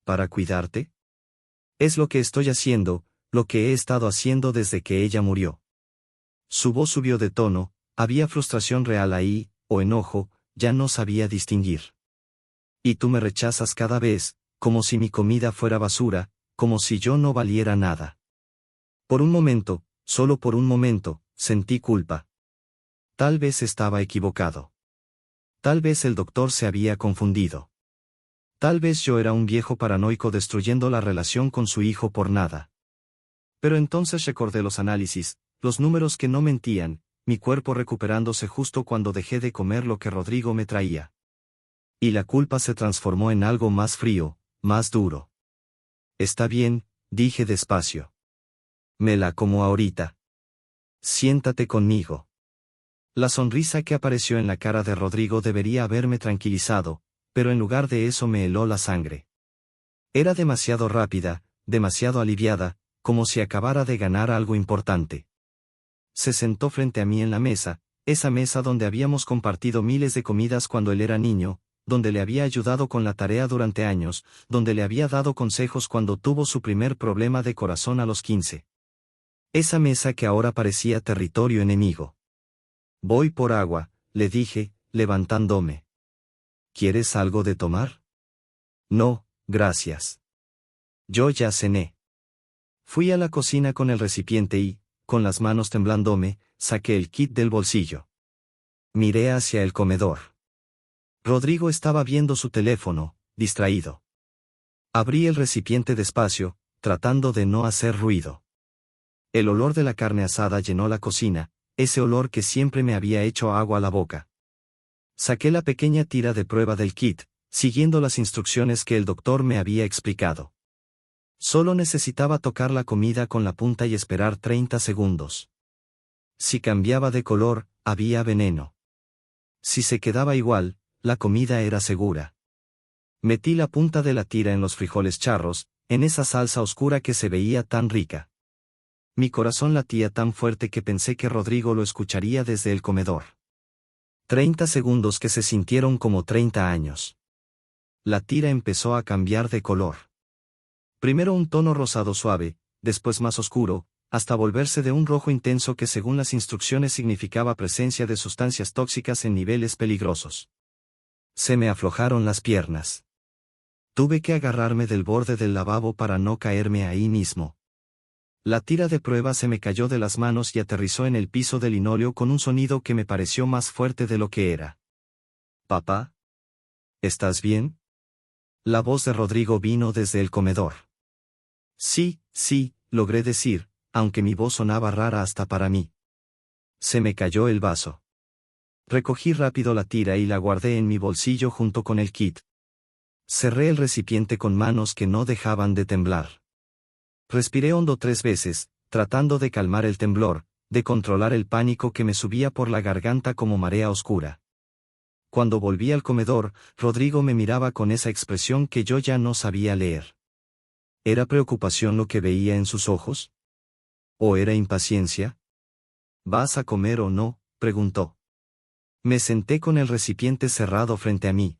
¿Para cuidarte? Es lo que estoy haciendo, lo que he estado haciendo desde que ella murió. Su voz subió de tono, había frustración real ahí, o enojo, ya no sabía distinguir. Y tú me rechazas cada vez, como si mi comida fuera basura, como si yo no valiera nada. Por un momento, solo por un momento, sentí culpa. Tal vez estaba equivocado. Tal vez el doctor se había confundido. Tal vez yo era un viejo paranoico destruyendo la relación con su hijo por nada. Pero entonces recordé los análisis, los números que no mentían, mi cuerpo recuperándose justo cuando dejé de comer lo que Rodrigo me traía. Y la culpa se transformó en algo más frío, más duro. Está bien, dije despacio. Me la como ahorita. Siéntate conmigo. La sonrisa que apareció en la cara de Rodrigo debería haberme tranquilizado, pero en lugar de eso me heló la sangre. Era demasiado rápida, demasiado aliviada, como si acabara de ganar algo importante. Se sentó frente a mí en la mesa, esa mesa donde habíamos compartido miles de comidas cuando él era niño, donde le había ayudado con la tarea durante años, donde le había dado consejos cuando tuvo su primer problema de corazón a los 15. Esa mesa que ahora parecía territorio enemigo. Voy por agua, le dije, levantándome. ¿Quieres algo de tomar? No, gracias. Yo ya cené. Fui a la cocina con el recipiente y, con las manos temblándome, saqué el kit del bolsillo. Miré hacia el comedor. Rodrigo estaba viendo su teléfono, distraído. Abrí el recipiente despacio, tratando de no hacer ruido. El olor de la carne asada llenó la cocina, ese olor que siempre me había hecho agua a la boca. Saqué la pequeña tira de prueba del kit, siguiendo las instrucciones que el doctor me había explicado. Solo necesitaba tocar la comida con la punta y esperar 30 segundos. Si cambiaba de color, había veneno. Si se quedaba igual, la comida era segura. Metí la punta de la tira en los frijoles charros, en esa salsa oscura que se veía tan rica. Mi corazón latía tan fuerte que pensé que Rodrigo lo escucharía desde el comedor. 30 segundos que se sintieron como 30 años. La tira empezó a cambiar de color. Primero un tono rosado suave, después más oscuro, hasta volverse de un rojo intenso que según las instrucciones significaba presencia de sustancias tóxicas en niveles peligrosos. Se me aflojaron las piernas. Tuve que agarrarme del borde del lavabo para no caerme ahí mismo. La tira de prueba se me cayó de las manos y aterrizó en el piso de linóleo con un sonido que me pareció más fuerte de lo que era. «Papá, ¿estás bien?» La voz de Rodrigo vino desde el comedor. Sí, logré decir, aunque mi voz sonaba rara hasta para mí. Se me cayó el vaso. Recogí rápido la tira y la guardé en mi bolsillo junto con el kit. Cerré el recipiente con manos que no dejaban de temblar. Respiré hondo 3 veces, tratando de calmar el temblor, de controlar el pánico que me subía por la garganta como marea oscura. Cuando volví al comedor, Rodrigo me miraba con esa expresión que yo ya no sabía leer. ¿Era preocupación lo que veía en sus ojos? ¿O era impaciencia? ¿Vas a comer o no?, preguntó. Me senté con el recipiente cerrado frente a mí.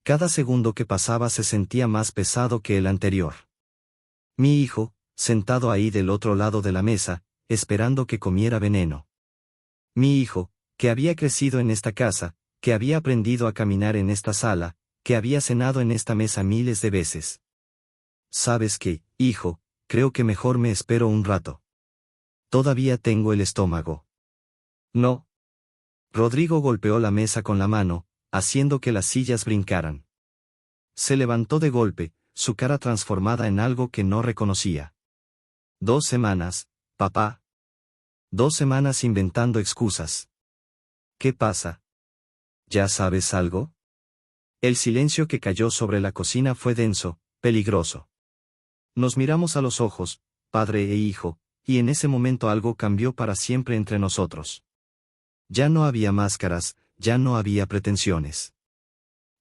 Cada segundo que pasaba se sentía más pesado que el anterior. Mi hijo, sentado ahí del otro lado de la mesa, esperando que comiera veneno. Mi hijo, que había crecido en esta casa, que había aprendido a caminar en esta sala, que había cenado en esta mesa miles de veces. ¿Sabes qué, hijo? Creo que mejor me espero un rato. Todavía tengo el estómago. No. Rodrigo golpeó la mesa con la mano, haciendo que las sillas brincaran. Se levantó de golpe, su cara transformada en algo que no reconocía. 2 semanas, papá. 2 semanas inventando excusas. ¿Qué pasa? ¿Ya sabes algo? El silencio que cayó sobre la cocina fue denso, peligroso. Nos miramos a los ojos, padre e hijo, y en ese momento algo cambió para siempre entre nosotros. Ya no había máscaras, ya no había pretensiones.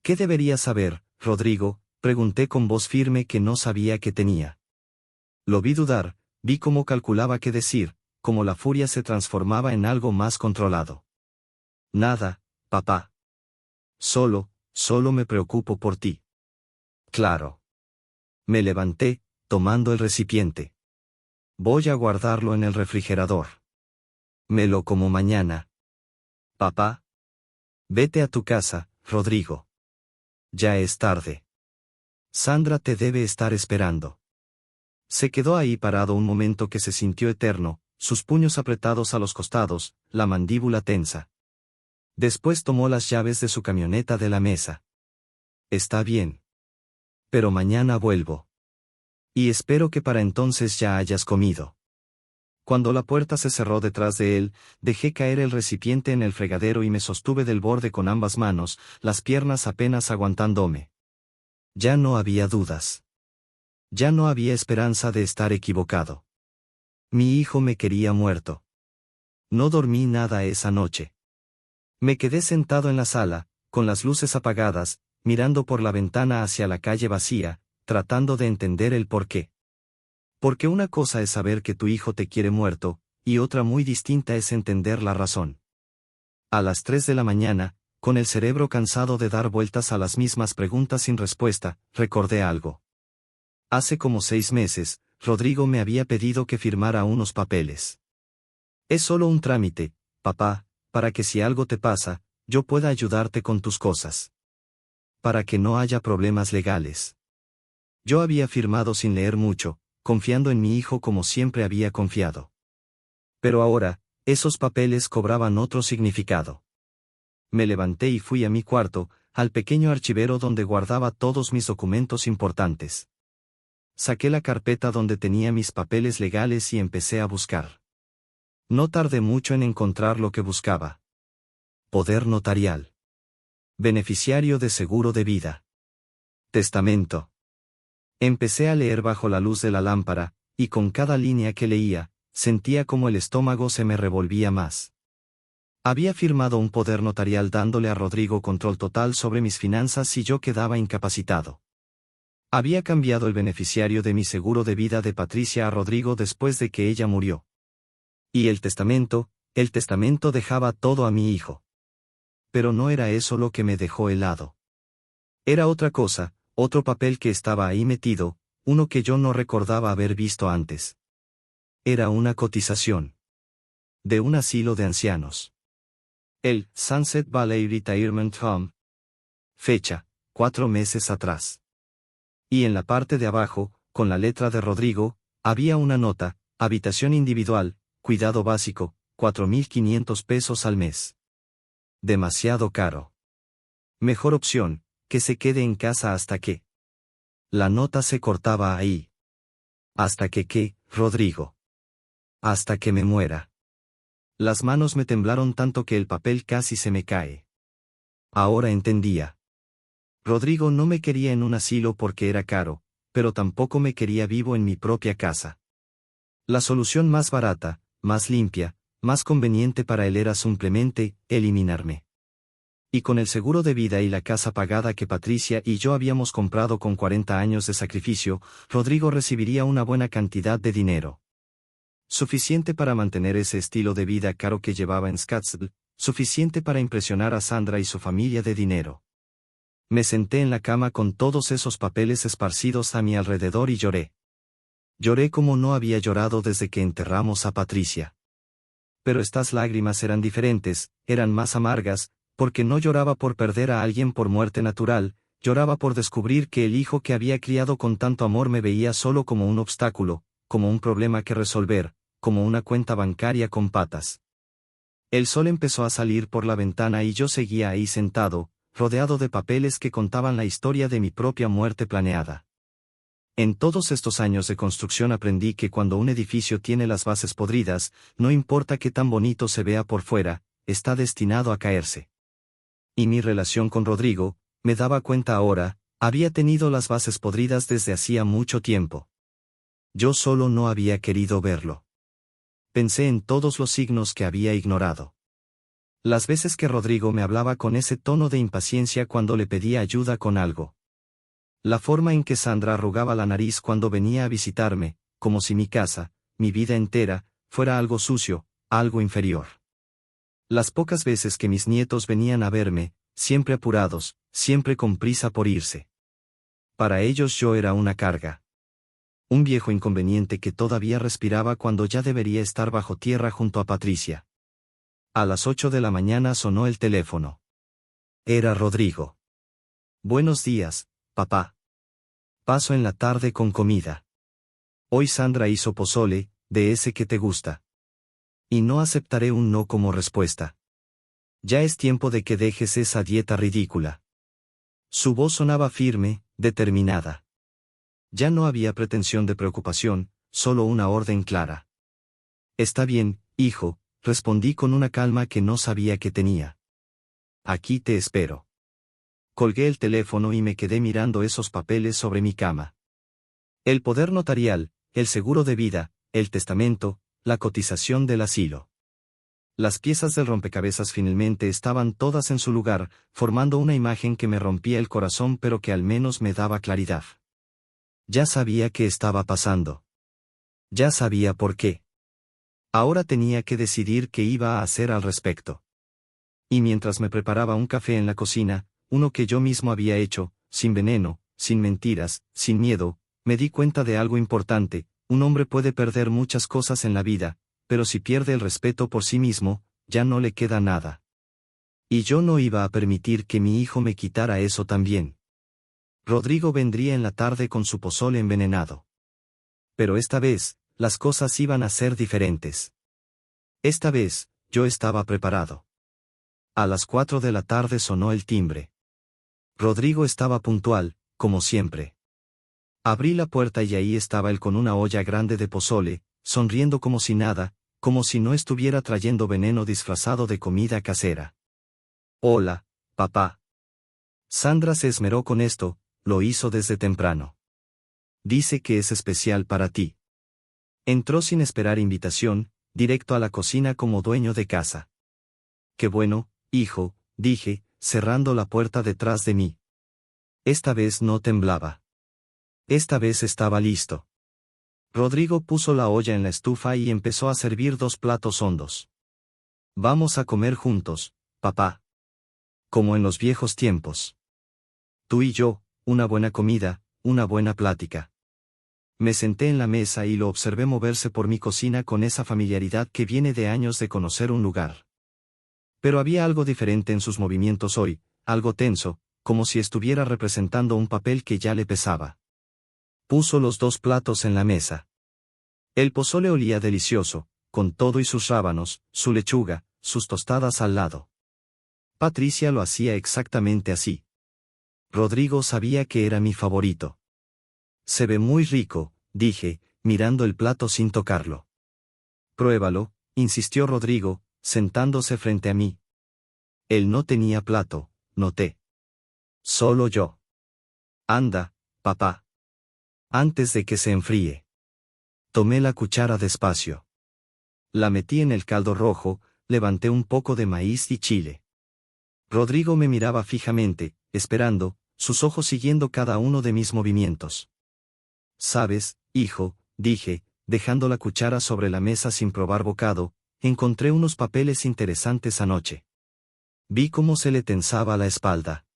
¿Qué debería saber, Rodrigo?, pregunté con voz firme que no sabía que tenía. Lo vi dudar, vi cómo calculaba qué decir, como la furia se transformaba en algo más controlado. Nada, papá. Solo me preocupo por ti. Claro. Me levanté, tomando el recipiente. Voy a guardarlo en el refrigerador. Me lo como mañana. Papá. Vete a tu casa, Rodrigo. Ya es tarde. Sandra te debe estar esperando. Se quedó ahí parado un momento que se sintió eterno, sus puños apretados a los costados, la mandíbula tensa. Después tomó las llaves de su camioneta de la mesa. Está bien. Pero mañana vuelvo. Y espero que para entonces ya hayas comido. Cuando la puerta se cerró detrás de él, dejé caer el recipiente en el fregadero y me sostuve del borde con ambas manos, las piernas apenas aguantándome. Ya no había dudas. Ya no había esperanza de estar equivocado. Mi hijo me quería muerto. No dormí nada esa noche. Me quedé sentado en la sala, con las luces apagadas, mirando por la ventana hacia la calle vacía, tratando de entender el porqué. Porque una cosa es saber que tu hijo te quiere muerto, y otra muy distinta es entender la razón. A las 3 de la mañana, con el cerebro cansado de dar vueltas a las mismas preguntas sin respuesta, recordé algo. Hace como 6 meses, Rodrigo me había pedido que firmara unos papeles. Es solo un trámite, papá, para que si algo te pasa, yo pueda ayudarte con tus cosas. Para que no haya problemas legales. Yo había firmado sin leer mucho, confiando en mi hijo como siempre había confiado. Pero ahora, esos papeles cobraban otro significado. Me levanté y fui a mi cuarto, al pequeño archivero donde guardaba todos mis documentos importantes. Saqué la carpeta donde tenía mis papeles legales y empecé a buscar. No tardé mucho en encontrar lo que buscaba. Poder notarial. Beneficiario de seguro de vida. Testamento. Empecé a leer bajo la luz de la lámpara, y con cada línea que leía, sentía como el estómago se me revolvía más. Había firmado un poder notarial dándole a Rodrigo control total sobre mis finanzas y yo quedaba incapacitado. Había cambiado el beneficiario de mi seguro de vida de Patricia a Rodrigo después de que ella murió. Y el testamento dejaba todo a mi hijo. Pero no era eso lo que me dejó helado. Era otra cosa, otro papel que estaba ahí metido, uno que yo no recordaba haber visto antes. Era una cotización. De un asilo de ancianos. El Sunset Valley Retirement Home. Fecha, 4 meses atrás. Y en la parte de abajo, con la letra de Rodrigo, había una nota: habitación individual, cuidado básico, 4,500 pesos al mes. Demasiado caro. Mejor opción, que se quede en casa hasta que. La nota se cortaba ahí. Hasta que qué, Rodrigo. Hasta que me muera. Las manos me temblaron tanto que el papel casi se me cae. Ahora entendía. Rodrigo no me quería en un asilo porque era caro, pero tampoco me quería vivo en mi propia casa. La solución más barata, más limpia, más conveniente para él era simplemente eliminarme. Y con el seguro de vida y la casa pagada que Patricia y yo habíamos comprado con 40 años de sacrificio, Rodrigo recibiría una buena cantidad de dinero. Suficiente para mantener ese estilo de vida caro que llevaba en Scottsdale, suficiente para impresionar a Sandra y su familia de dinero. Me senté en la cama con todos esos papeles esparcidos a mi alrededor y lloré. Lloré como no había llorado desde que enterramos a Patricia. Pero estas lágrimas eran diferentes, eran más amargas, porque no lloraba por perder a alguien por muerte natural, lloraba por descubrir que el hijo que había criado con tanto amor me veía solo como un obstáculo, como un problema que resolver, como una cuenta bancaria con patas. El sol empezó a salir por la ventana y yo seguía ahí sentado, rodeado de papeles que contaban la historia de mi propia muerte planeada. En todos estos años de construcción aprendí que cuando un edificio tiene las bases podridas, no importa qué tan bonito se vea por fuera, está destinado a caerse. Y mi relación con Rodrigo, me daba cuenta ahora, había tenido las bases podridas desde hacía mucho tiempo. Yo solo no había querido verlo. Pensé en todos los signos que había ignorado. Las veces que Rodrigo me hablaba con ese tono de impaciencia cuando le pedía ayuda con algo. La forma en que Sandra arrugaba la nariz cuando venía a visitarme, como si mi casa, mi vida entera, fuera algo sucio, algo inferior. Las pocas veces que mis nietos venían a verme, siempre apurados, siempre con prisa por irse. Para ellos yo era una carga. Un viejo inconveniente que todavía respiraba cuando ya debería estar bajo tierra junto a Patricia. A las 8 de la mañana sonó el teléfono. Era Rodrigo. Buenos días, papá. Paso en la tarde con comida. Hoy Sandra hizo pozole, de ese que te gusta. Y no aceptaré un no como respuesta. Ya es tiempo de que dejes esa dieta ridícula. Su voz sonaba firme, determinada. Ya no había pretensión de preocupación, solo una orden clara. Está bien, hijo, respondí con una calma que no sabía que tenía. Aquí te espero. Colgué el teléfono y me quedé mirando esos papeles sobre mi cama. El poder notarial, el seguro de vida, el testamento, la cotización del asilo. Las piezas del rompecabezas finalmente estaban todas en su lugar, formando una imagen que me rompía el corazón pero que al menos me daba claridad. Ya sabía qué estaba pasando. Ya sabía por qué. Ahora tenía que decidir qué iba a hacer al respecto. Y mientras me preparaba un café en la cocina, uno que yo mismo había hecho, sin veneno, sin mentiras, sin miedo, me di cuenta de algo importante: un hombre puede perder muchas cosas en la vida, pero si pierde el respeto por sí mismo, ya no le queda nada. Y yo no iba a permitir que mi hijo me quitara eso también. Rodrigo vendría en la tarde con su pozole envenenado. Pero esta vez, las cosas iban a ser diferentes. Esta vez, yo estaba preparado. A las 4 de la tarde sonó el timbre. Rodrigo estaba puntual, como siempre. Abrí la puerta y ahí estaba él con una olla grande de pozole, sonriendo como si nada, como si no estuviera trayendo veneno disfrazado de comida casera. Hola, papá. Sandra se esmeró con esto, lo hizo desde temprano. Dice que es especial para ti. Entró sin esperar invitación, directo a la cocina como dueño de casa. Qué bueno, hijo, dije, cerrando la puerta detrás de mí. Esta vez no temblaba. Esta vez estaba listo. Rodrigo puso la olla en la estufa y empezó a servir 2 platos hondos. Vamos a comer juntos, papá. Como en los viejos tiempos. Tú y yo, una buena comida, una buena plática. Me senté en la mesa y lo observé moverse por mi cocina con esa familiaridad que viene de años de conocer un lugar. Pero había algo diferente en sus movimientos hoy, algo tenso, como si estuviera representando un papel que ya le pesaba. Puso los 2 platos en la mesa. El pozole olía delicioso, con todo y sus rábanos, su lechuga, sus tostadas al lado. Patricia lo hacía exactamente así. Rodrigo sabía que era mi favorito. Se ve muy rico, dije, mirando el plato sin tocarlo. Pruébalo, insistió Rodrigo, sentándose frente a mí. Él no tenía plato, noté. Solo yo. Anda, papá. Antes de que se enfríe. Tomé la cuchara despacio. La metí en el caldo rojo, levanté un poco de maíz y chile. Rodrigo me miraba fijamente, esperando, sus ojos siguiendo cada uno de mis movimientos. Sabes, hijo, dije, dejando la cuchara sobre la mesa sin probar bocado, encontré unos papeles interesantes anoche. Vi cómo se le tensaba la espalda.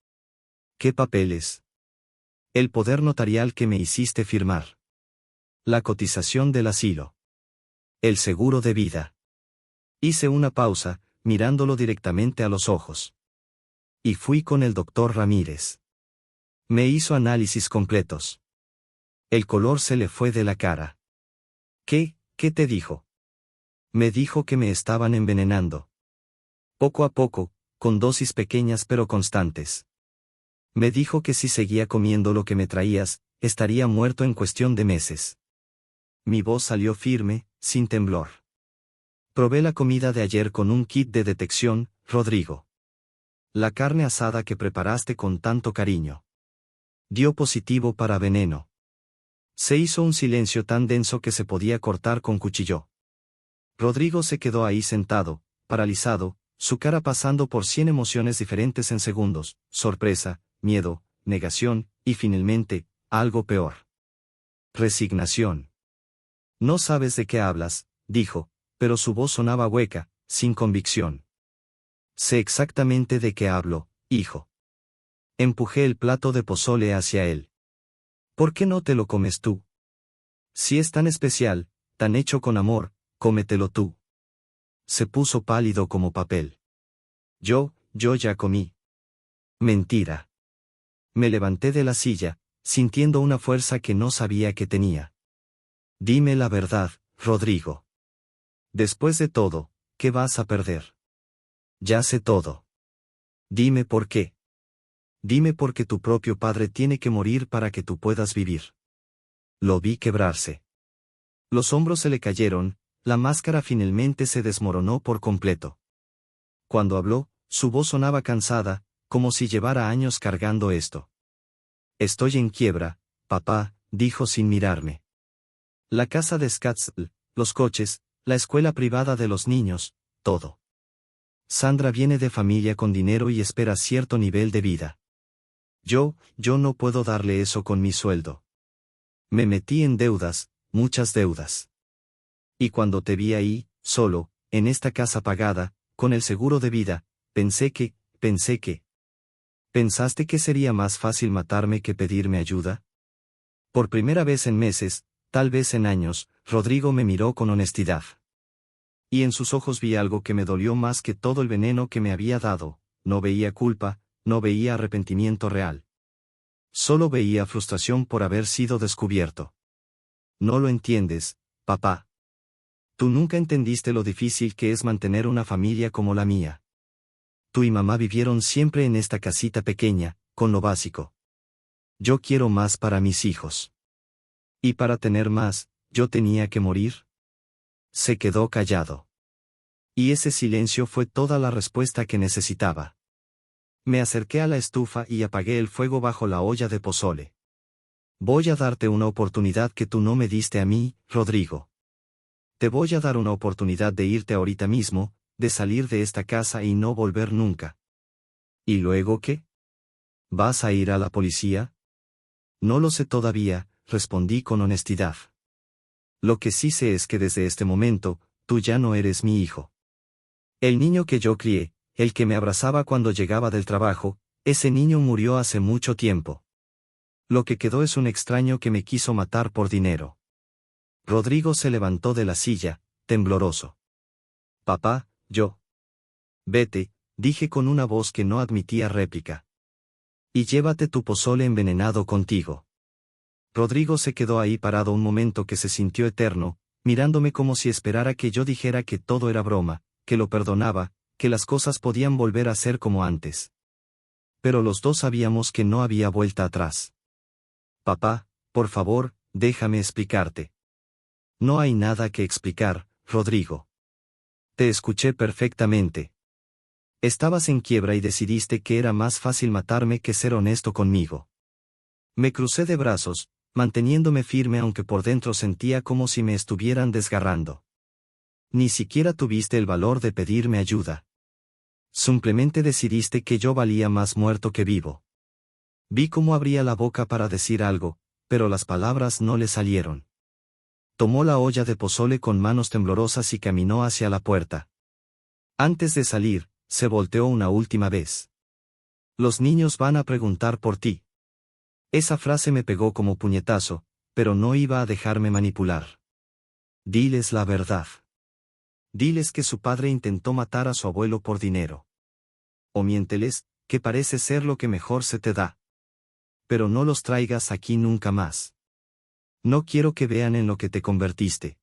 ¿Qué papeles? El poder notarial que me hiciste firmar. La cotización del asilo. El seguro de vida. Hice una pausa, mirándolo directamente a los ojos. Y fui con el doctor Ramírez. Me hizo análisis completos. El color se le fue de la cara. ¿Qué te dijo? Me dijo que me estaban envenenando. Poco a poco, con dosis pequeñas pero constantes. Me dijo que si seguía comiendo lo que me traías, estaría muerto en cuestión de meses. Mi voz salió firme, sin temblor. Probé la comida de ayer con un kit de detección, Rodrigo. La carne asada que preparaste con tanto cariño. Dio positivo para veneno. Se hizo un silencio tan denso que se podía cortar con cuchillo. Rodrigo se quedó ahí sentado, paralizado, su cara pasando por 100 emociones diferentes en segundos: sorpresa, miedo, negación, y finalmente, algo peor. Resignación. No sabes de qué hablas, dijo, pero su voz sonaba hueca, sin convicción. Sé exactamente de qué hablo, hijo. Empujé el plato de pozole hacia él. ¿Por qué no te lo comes tú? Si es tan especial, tan hecho con amor, cómetelo tú. Se puso pálido como papel. Yo ya comí. Mentira. Me levanté de la silla, sintiendo una fuerza que no sabía que tenía. Dime la verdad, Rodrigo. Después de todo, ¿qué vas a perder? Ya sé todo. Dime por qué. Dime por qué tu propio padre tiene que morir para que tú puedas vivir. Lo vi quebrarse. Los hombros se le cayeron, la máscara finalmente se desmoronó por completo. Cuando habló, su voz sonaba cansada, como si llevara años cargando esto. Estoy en quiebra, papá, dijo sin mirarme. La casa de Scottsdale, los coches, la escuela privada de los niños, todo. Sandra viene de familia con dinero y espera cierto nivel de vida. Yo no puedo darle eso con mi sueldo. Me metí en deudas, muchas deudas. Y cuando te vi ahí, solo, en esta casa pagada, con el seguro de vida, pensé que. ¿Pensaste que sería más fácil matarme que pedirme ayuda? Por primera vez en meses, tal vez en años, Rodrigo me miró con honestidad. Y en sus ojos vi algo que me dolió más que todo el veneno que me había dado. No veía culpa, no veía arrepentimiento real. Solo veía frustración por haber sido descubierto. No lo entiendes, papá. Tú nunca entendiste lo difícil que es mantener una familia como la mía. Tú y mamá vivieron siempre en esta casita pequeña, con lo básico. Yo quiero más para mis hijos. Y para tener más, ¿yo tenía que morir? Se quedó callado. Y ese silencio fue toda la respuesta que necesitaba. Me acerqué a la estufa y apagué el fuego bajo la olla de pozole. Voy a darte una oportunidad que tú no me diste a mí, Rodrigo. Te voy a dar una oportunidad de irte ahorita mismo, de salir de esta casa y no volver nunca. ¿Y luego qué? ¿Vas a ir a la policía? No lo sé todavía, respondí con honestidad. Lo que sí sé es que desde este momento, tú ya no eres mi hijo. El niño que yo crié, el que me abrazaba cuando llegaba del trabajo, ese niño murió hace mucho tiempo. Lo que quedó es un extraño que me quiso matar por dinero. Rodrigo se levantó de la silla, tembloroso. Papá, Vete, dije con una voz que no admitía réplica. Y llévate tu pozole envenenado contigo. Rodrigo se quedó ahí parado un momento que se sintió eterno, mirándome como si esperara que yo dijera que todo era broma, que lo perdonaba, que las cosas podían volver a ser como antes. Pero los dos sabíamos que no había vuelta atrás. Papá, por favor, déjame explicarte. No hay nada que explicar, Rodrigo. Te escuché perfectamente. Estabas en quiebra y decidiste que era más fácil matarme que ser honesto conmigo. Me crucé de brazos, manteniéndome firme aunque por dentro sentía como si me estuvieran desgarrando. Ni siquiera tuviste el valor de pedirme ayuda. Simplemente decidiste que yo valía más muerto que vivo. Vi cómo abría la boca para decir algo, pero las palabras no le salieron. Tomó la olla de pozole con manos temblorosas y caminó hacia la puerta. Antes de salir, se volteó una última vez. Los niños van a preguntar por ti. Esa frase me pegó como puñetazo, pero no iba a dejarme manipular. Diles la verdad. Diles que su padre intentó matar a su abuelo por dinero. O miénteles, que parece ser lo que mejor se te da. Pero no los traigas aquí nunca más. No quiero que vean en lo que te convertiste.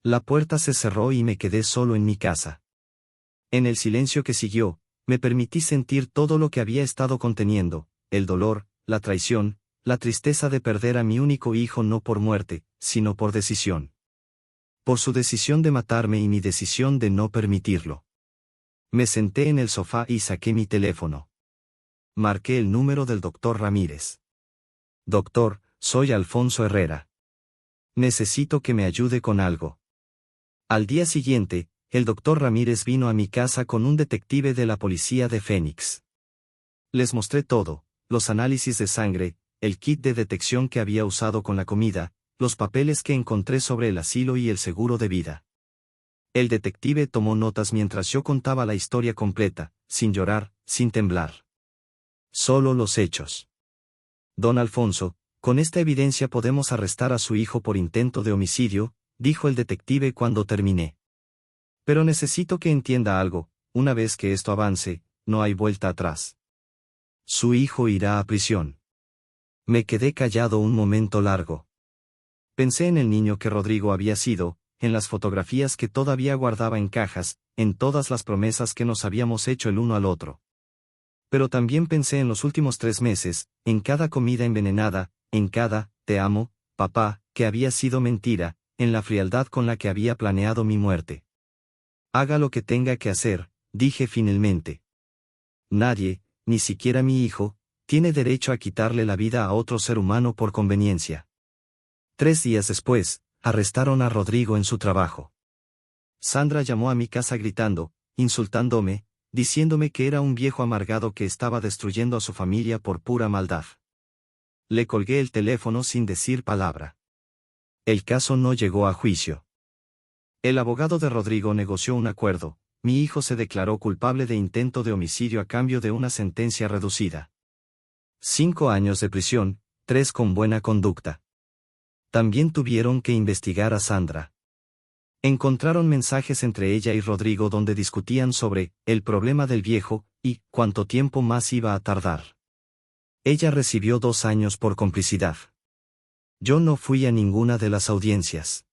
La puerta se cerró y me quedé solo en mi casa. En el silencio que siguió, me permití sentir todo lo que había estado conteniendo, el dolor, la traición, la tristeza de perder a mi único hijo no por muerte, sino por decisión. Por su decisión de matarme y mi decisión de no permitirlo. Me senté en el sofá y saqué mi teléfono. Marqué el número del doctor Ramírez. Doctor, soy Alfonso Herrera. Necesito que me ayude con algo. Al día siguiente, el doctor Ramírez vino a mi casa con un detective de la policía de Phoenix. Les mostré todo, los análisis de sangre, el kit de detección que había usado con la comida, los papeles que encontré sobre el asilo y el seguro de vida. El detective tomó notas mientras yo contaba la historia completa, sin llorar, sin temblar. Solo los hechos. Don Alfonso, con esta evidencia podemos arrestar a su hijo por intento de homicidio, dijo el detective cuando terminé. Pero necesito que entienda algo, una vez que esto avance, no hay vuelta atrás. Su hijo irá a prisión. Me quedé callado un momento largo. Pensé en el niño que Rodrigo había sido, en las fotografías que todavía guardaba en cajas, en todas las promesas que nos habíamos hecho el uno al otro. Pero también pensé en los últimos 3 meses, en cada comida envenenada, en cada «te amo, papá», que había sido mentira, en la frialdad con la que había planeado mi muerte. Haga lo que tenga que hacer, dije finalmente. Nadie, ni siquiera mi hijo, tiene derecho a quitarle la vida a otro ser humano por conveniencia. 3 días después, arrestaron a Rodrigo en su trabajo. Sandra llamó a mi casa gritando, insultándome, diciéndome que era un viejo amargado que estaba destruyendo a su familia por pura maldad. Le colgué el teléfono sin decir palabra. El caso no llegó a juicio. El abogado de Rodrigo negoció un acuerdo, mi hijo se declaró culpable de intento de homicidio a cambio de una sentencia reducida. 5 años de prisión, 3 con buena conducta. También tuvieron que investigar a Sandra. Encontraron mensajes entre ella y Rodrigo donde discutían sobre el problema del viejo y cuánto tiempo más iba a tardar. Ella recibió 2 años por complicidad. Yo no fui a ninguna de las audiencias.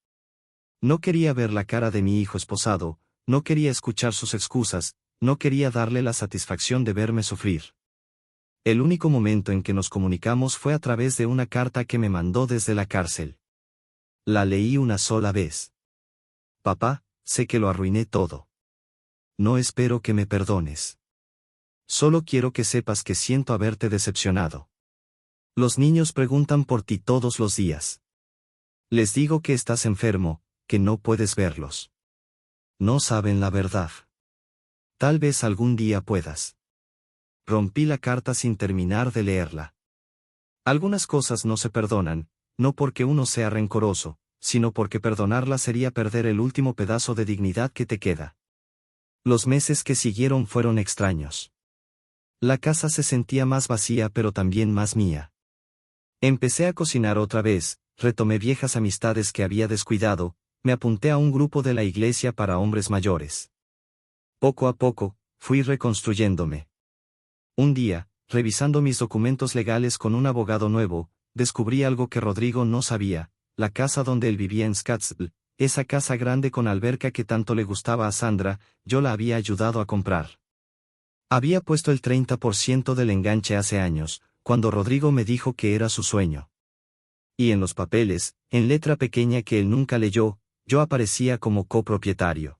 No quería ver la cara de mi hijo esposado, no quería escuchar sus excusas, no quería darle la satisfacción de verme sufrir. El único momento en que nos comunicamos fue a través de una carta que me mandó desde la cárcel. La leí una sola vez. Papá, sé que lo arruiné todo. No espero que me perdones. Solo quiero que sepas que siento haberte decepcionado. Los niños preguntan por ti todos los días. Les digo que estás enfermo, que no puedes verlos. No saben la verdad. Tal vez algún día puedas. Rompí la carta sin terminar de leerla. Algunas cosas no se perdonan, no porque uno sea rencoroso, sino porque perdonarla sería perder el último pedazo de dignidad que te queda. Los meses que siguieron fueron extraños. La casa se sentía más vacía pero también más mía. Empecé a cocinar otra vez, retomé viejas amistades que había descuidado, me apunté a un grupo de la iglesia para hombres mayores. Poco a poco, fui reconstruyéndome. Un día, revisando mis documentos legales con un abogado nuevo, descubrí algo que Rodrigo no sabía. La casa donde él vivía en Scottsdale, esa casa grande con alberca que tanto le gustaba a Sandra, yo la había ayudado a comprar. Había puesto el 30% del enganche hace años, cuando Rodrigo me dijo que era su sueño. Y en los papeles, en letra pequeña que él nunca leyó, yo aparecía como copropietario.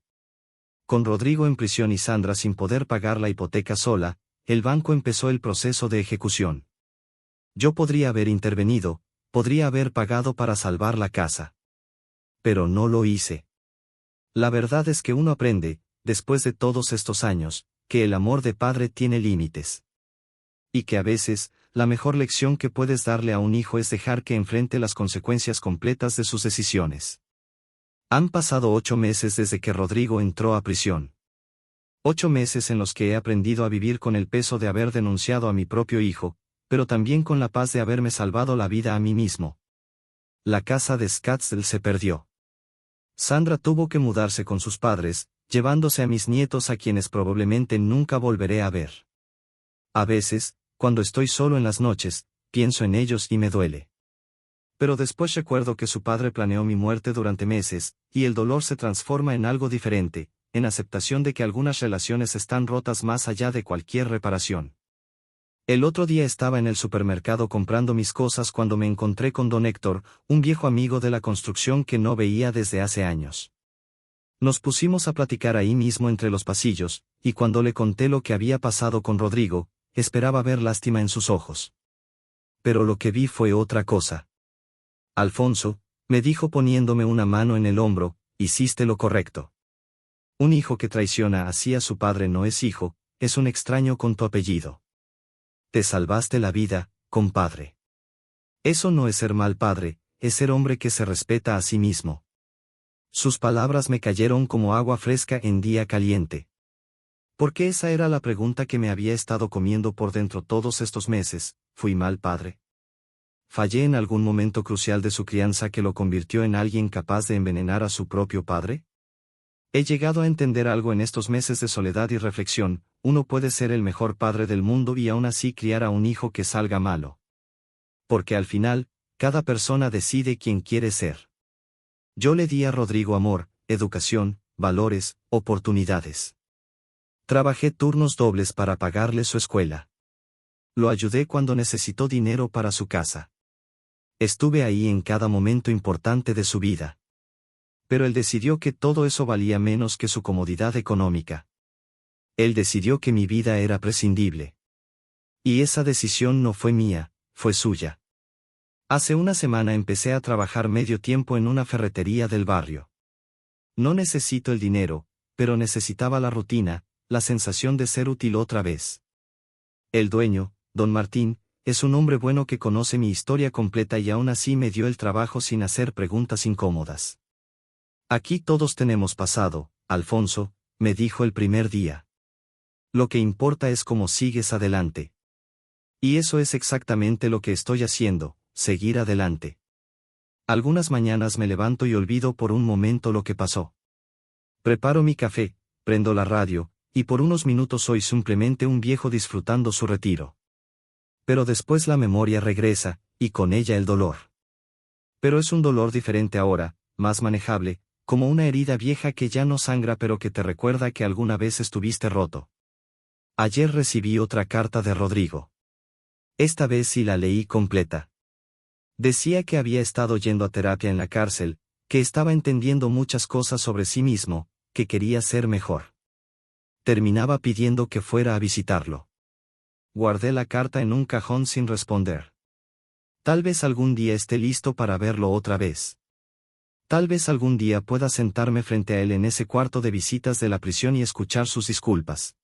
Con Rodrigo en prisión y Sandra sin poder pagar la hipoteca sola, el banco empezó el proceso de ejecución. Yo podría haber intervenido, podría haber pagado para salvar la casa. Pero no lo hice. La verdad es que uno aprende, después de todos estos años, que el amor de padre tiene límites. Y que a veces, la mejor lección que puedes darle a un hijo es dejar que enfrente las consecuencias completas de sus decisiones. Han pasado 8 meses desde que Rodrigo entró a prisión. 8 meses en los que he aprendido a vivir con el peso de haber denunciado a mi propio hijo, pero también con la paz de haberme salvado la vida a mí mismo. La casa de Scottsdale se perdió. Sandra tuvo que mudarse con sus padres, llevándose a mis nietos a quienes probablemente nunca volveré a ver. A veces, cuando estoy solo en las noches, pienso en ellos y me duele. Pero después recuerdo que su padre planeó mi muerte durante meses, y el dolor se transforma en algo diferente, en aceptación de que algunas relaciones están rotas más allá de cualquier reparación. El otro día estaba en el supermercado comprando mis cosas cuando me encontré con don Héctor, un viejo amigo de la construcción que no veía desde hace años. Nos pusimos a platicar ahí mismo entre los pasillos, y cuando le conté lo que había pasado con Rodrigo, esperaba ver lástima en sus ojos. Pero lo que vi fue otra cosa. Alfonso, me dijo poniéndome una mano en el hombro, hiciste lo correcto. Un hijo que traiciona así a su padre no es hijo, es un extraño con tu apellido. Te salvaste la vida, compadre. Eso no es ser mal padre, es ser hombre que se respeta a sí mismo. Sus palabras me cayeron como agua fresca en día caliente. Porque esa era la pregunta que me había estado comiendo por dentro todos estos meses. ¿Fui mal padre? ¿Fallé en algún momento crucial de su crianza que lo convirtió en alguien capaz de envenenar a su propio padre? He llegado a entender algo en estos meses de soledad y reflexión: uno puede ser el mejor padre del mundo y aún así criar a un hijo que salga malo. Porque al final, cada persona decide quién quiere ser. Yo le di a Rodrigo amor, educación, valores, oportunidades. Trabajé turnos dobles para pagarle su escuela. Lo ayudé cuando necesitó dinero para su casa. Estuve ahí en cada momento importante de su vida. Pero él decidió que todo eso valía menos que su comodidad económica. Él decidió que mi vida era prescindible. Y esa decisión no fue mía, fue suya. Hace una semana empecé a trabajar medio tiempo en una ferretería del barrio. No necesito el dinero, pero necesitaba la rutina, la sensación de ser útil otra vez. El dueño, don Martín, es un hombre bueno que conoce mi historia completa y aún así me dio el trabajo sin hacer preguntas incómodas. Aquí todos tenemos pasado, Alfonso, me dijo el primer día. Lo que importa es cómo sigues adelante. Y eso es exactamente lo que estoy haciendo, seguir adelante. Algunas mañanas me levanto y olvido por un momento lo que pasó. Preparo mi café, prendo la radio, y por unos minutos soy simplemente un viejo disfrutando su retiro. Pero después la memoria regresa, y con ella el dolor. Pero es un dolor diferente ahora, más manejable, como una herida vieja que ya no sangra pero que te recuerda que alguna vez estuviste roto. Ayer recibí otra carta de Rodrigo. Esta vez sí la leí completa. Decía que había estado yendo a terapia en la cárcel, que estaba entendiendo muchas cosas sobre sí mismo, que quería ser mejor. Terminaba pidiendo que fuera a visitarlo. Guardé la carta en un cajón sin responder. Tal vez algún día esté listo para verlo otra vez. Tal vez algún día pueda sentarme frente a él en ese cuarto de visitas de la prisión y escuchar sus disculpas.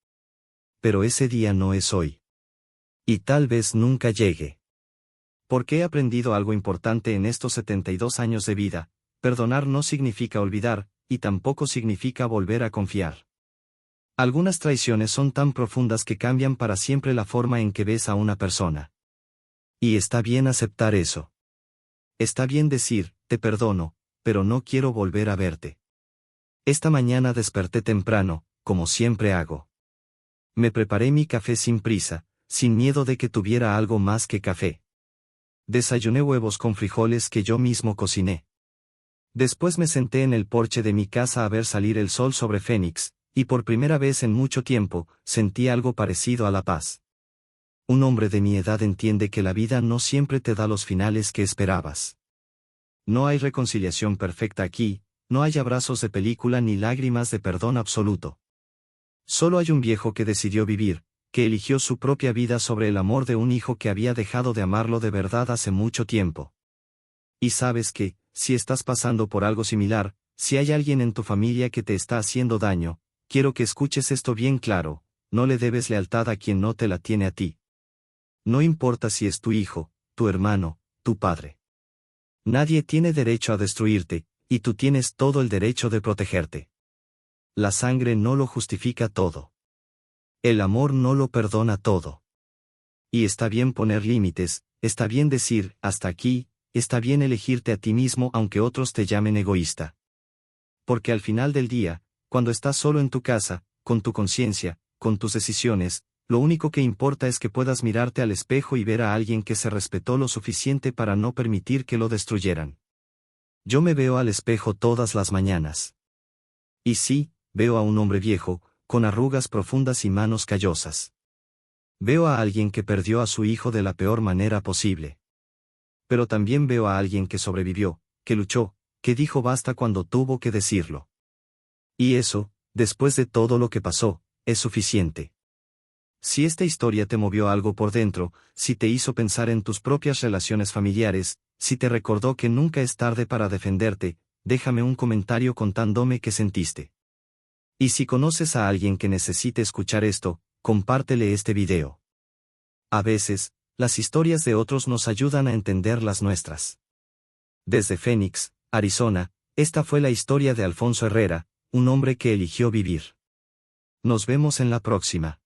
Pero ese día no es hoy. Y tal vez nunca llegue. Porque he aprendido algo importante en estos 72 años de vida: perdonar no significa olvidar, y tampoco significa volver a confiar. Algunas traiciones son tan profundas que cambian para siempre la forma en que ves a una persona. Y está bien aceptar eso. Está bien decir, te perdono, pero no quiero volver a verte. Esta mañana desperté temprano, como siempre hago. Me preparé mi café sin prisa, sin miedo de que tuviera algo más que café. Desayuné huevos con frijoles que yo mismo cociné. Después me senté en el porche de mi casa a ver salir el sol sobre Phoenix, y por primera vez en mucho tiempo, sentí algo parecido a la paz. Un hombre de mi edad entiende que la vida no siempre te da los finales que esperabas. No hay reconciliación perfecta aquí, no hay abrazos de película ni lágrimas de perdón absoluto. Solo hay un viejo que decidió vivir, que eligió su propia vida sobre el amor de un hijo que había dejado de amarlo de verdad hace mucho tiempo. Y sabes que, si estás pasando por algo similar, si hay alguien en tu familia que te está haciendo daño, quiero que escuches esto bien claro: no le debes lealtad a quien no te la tiene a ti. No importa si es tu hijo, tu hermano, tu padre. Nadie tiene derecho a destruirte, y tú tienes todo el derecho de protegerte. La sangre no lo justifica todo. El amor no lo perdona todo. Y está bien poner límites, está bien decir, hasta aquí, está bien elegirte a ti mismo aunque otros te llamen egoísta. Porque al final del día, cuando estás solo en tu casa, con tu conciencia, con tus decisiones, lo único que importa es que puedas mirarte al espejo y ver a alguien que se respetó lo suficiente para no permitir que lo destruyeran. Yo me veo al espejo todas las mañanas. Y sí, veo a un hombre viejo, con arrugas profundas y manos callosas. Veo a alguien que perdió a su hijo de la peor manera posible. Pero también veo a alguien que sobrevivió, que luchó, que dijo basta cuando tuvo que decirlo. Y eso, después de todo lo que pasó, es suficiente. Si esta historia te movió algo por dentro, si te hizo pensar en tus propias relaciones familiares, si te recordó que nunca es tarde para defenderte, déjame un comentario contándome qué sentiste. Y si conoces a alguien que necesite escuchar esto, compártele este video. A veces, las historias de otros nos ayudan a entender las nuestras. Desde Phoenix, Arizona, Esta fue la historia de Alfonso Herrera, un hombre que eligió vivir. Nos vemos en la próxima.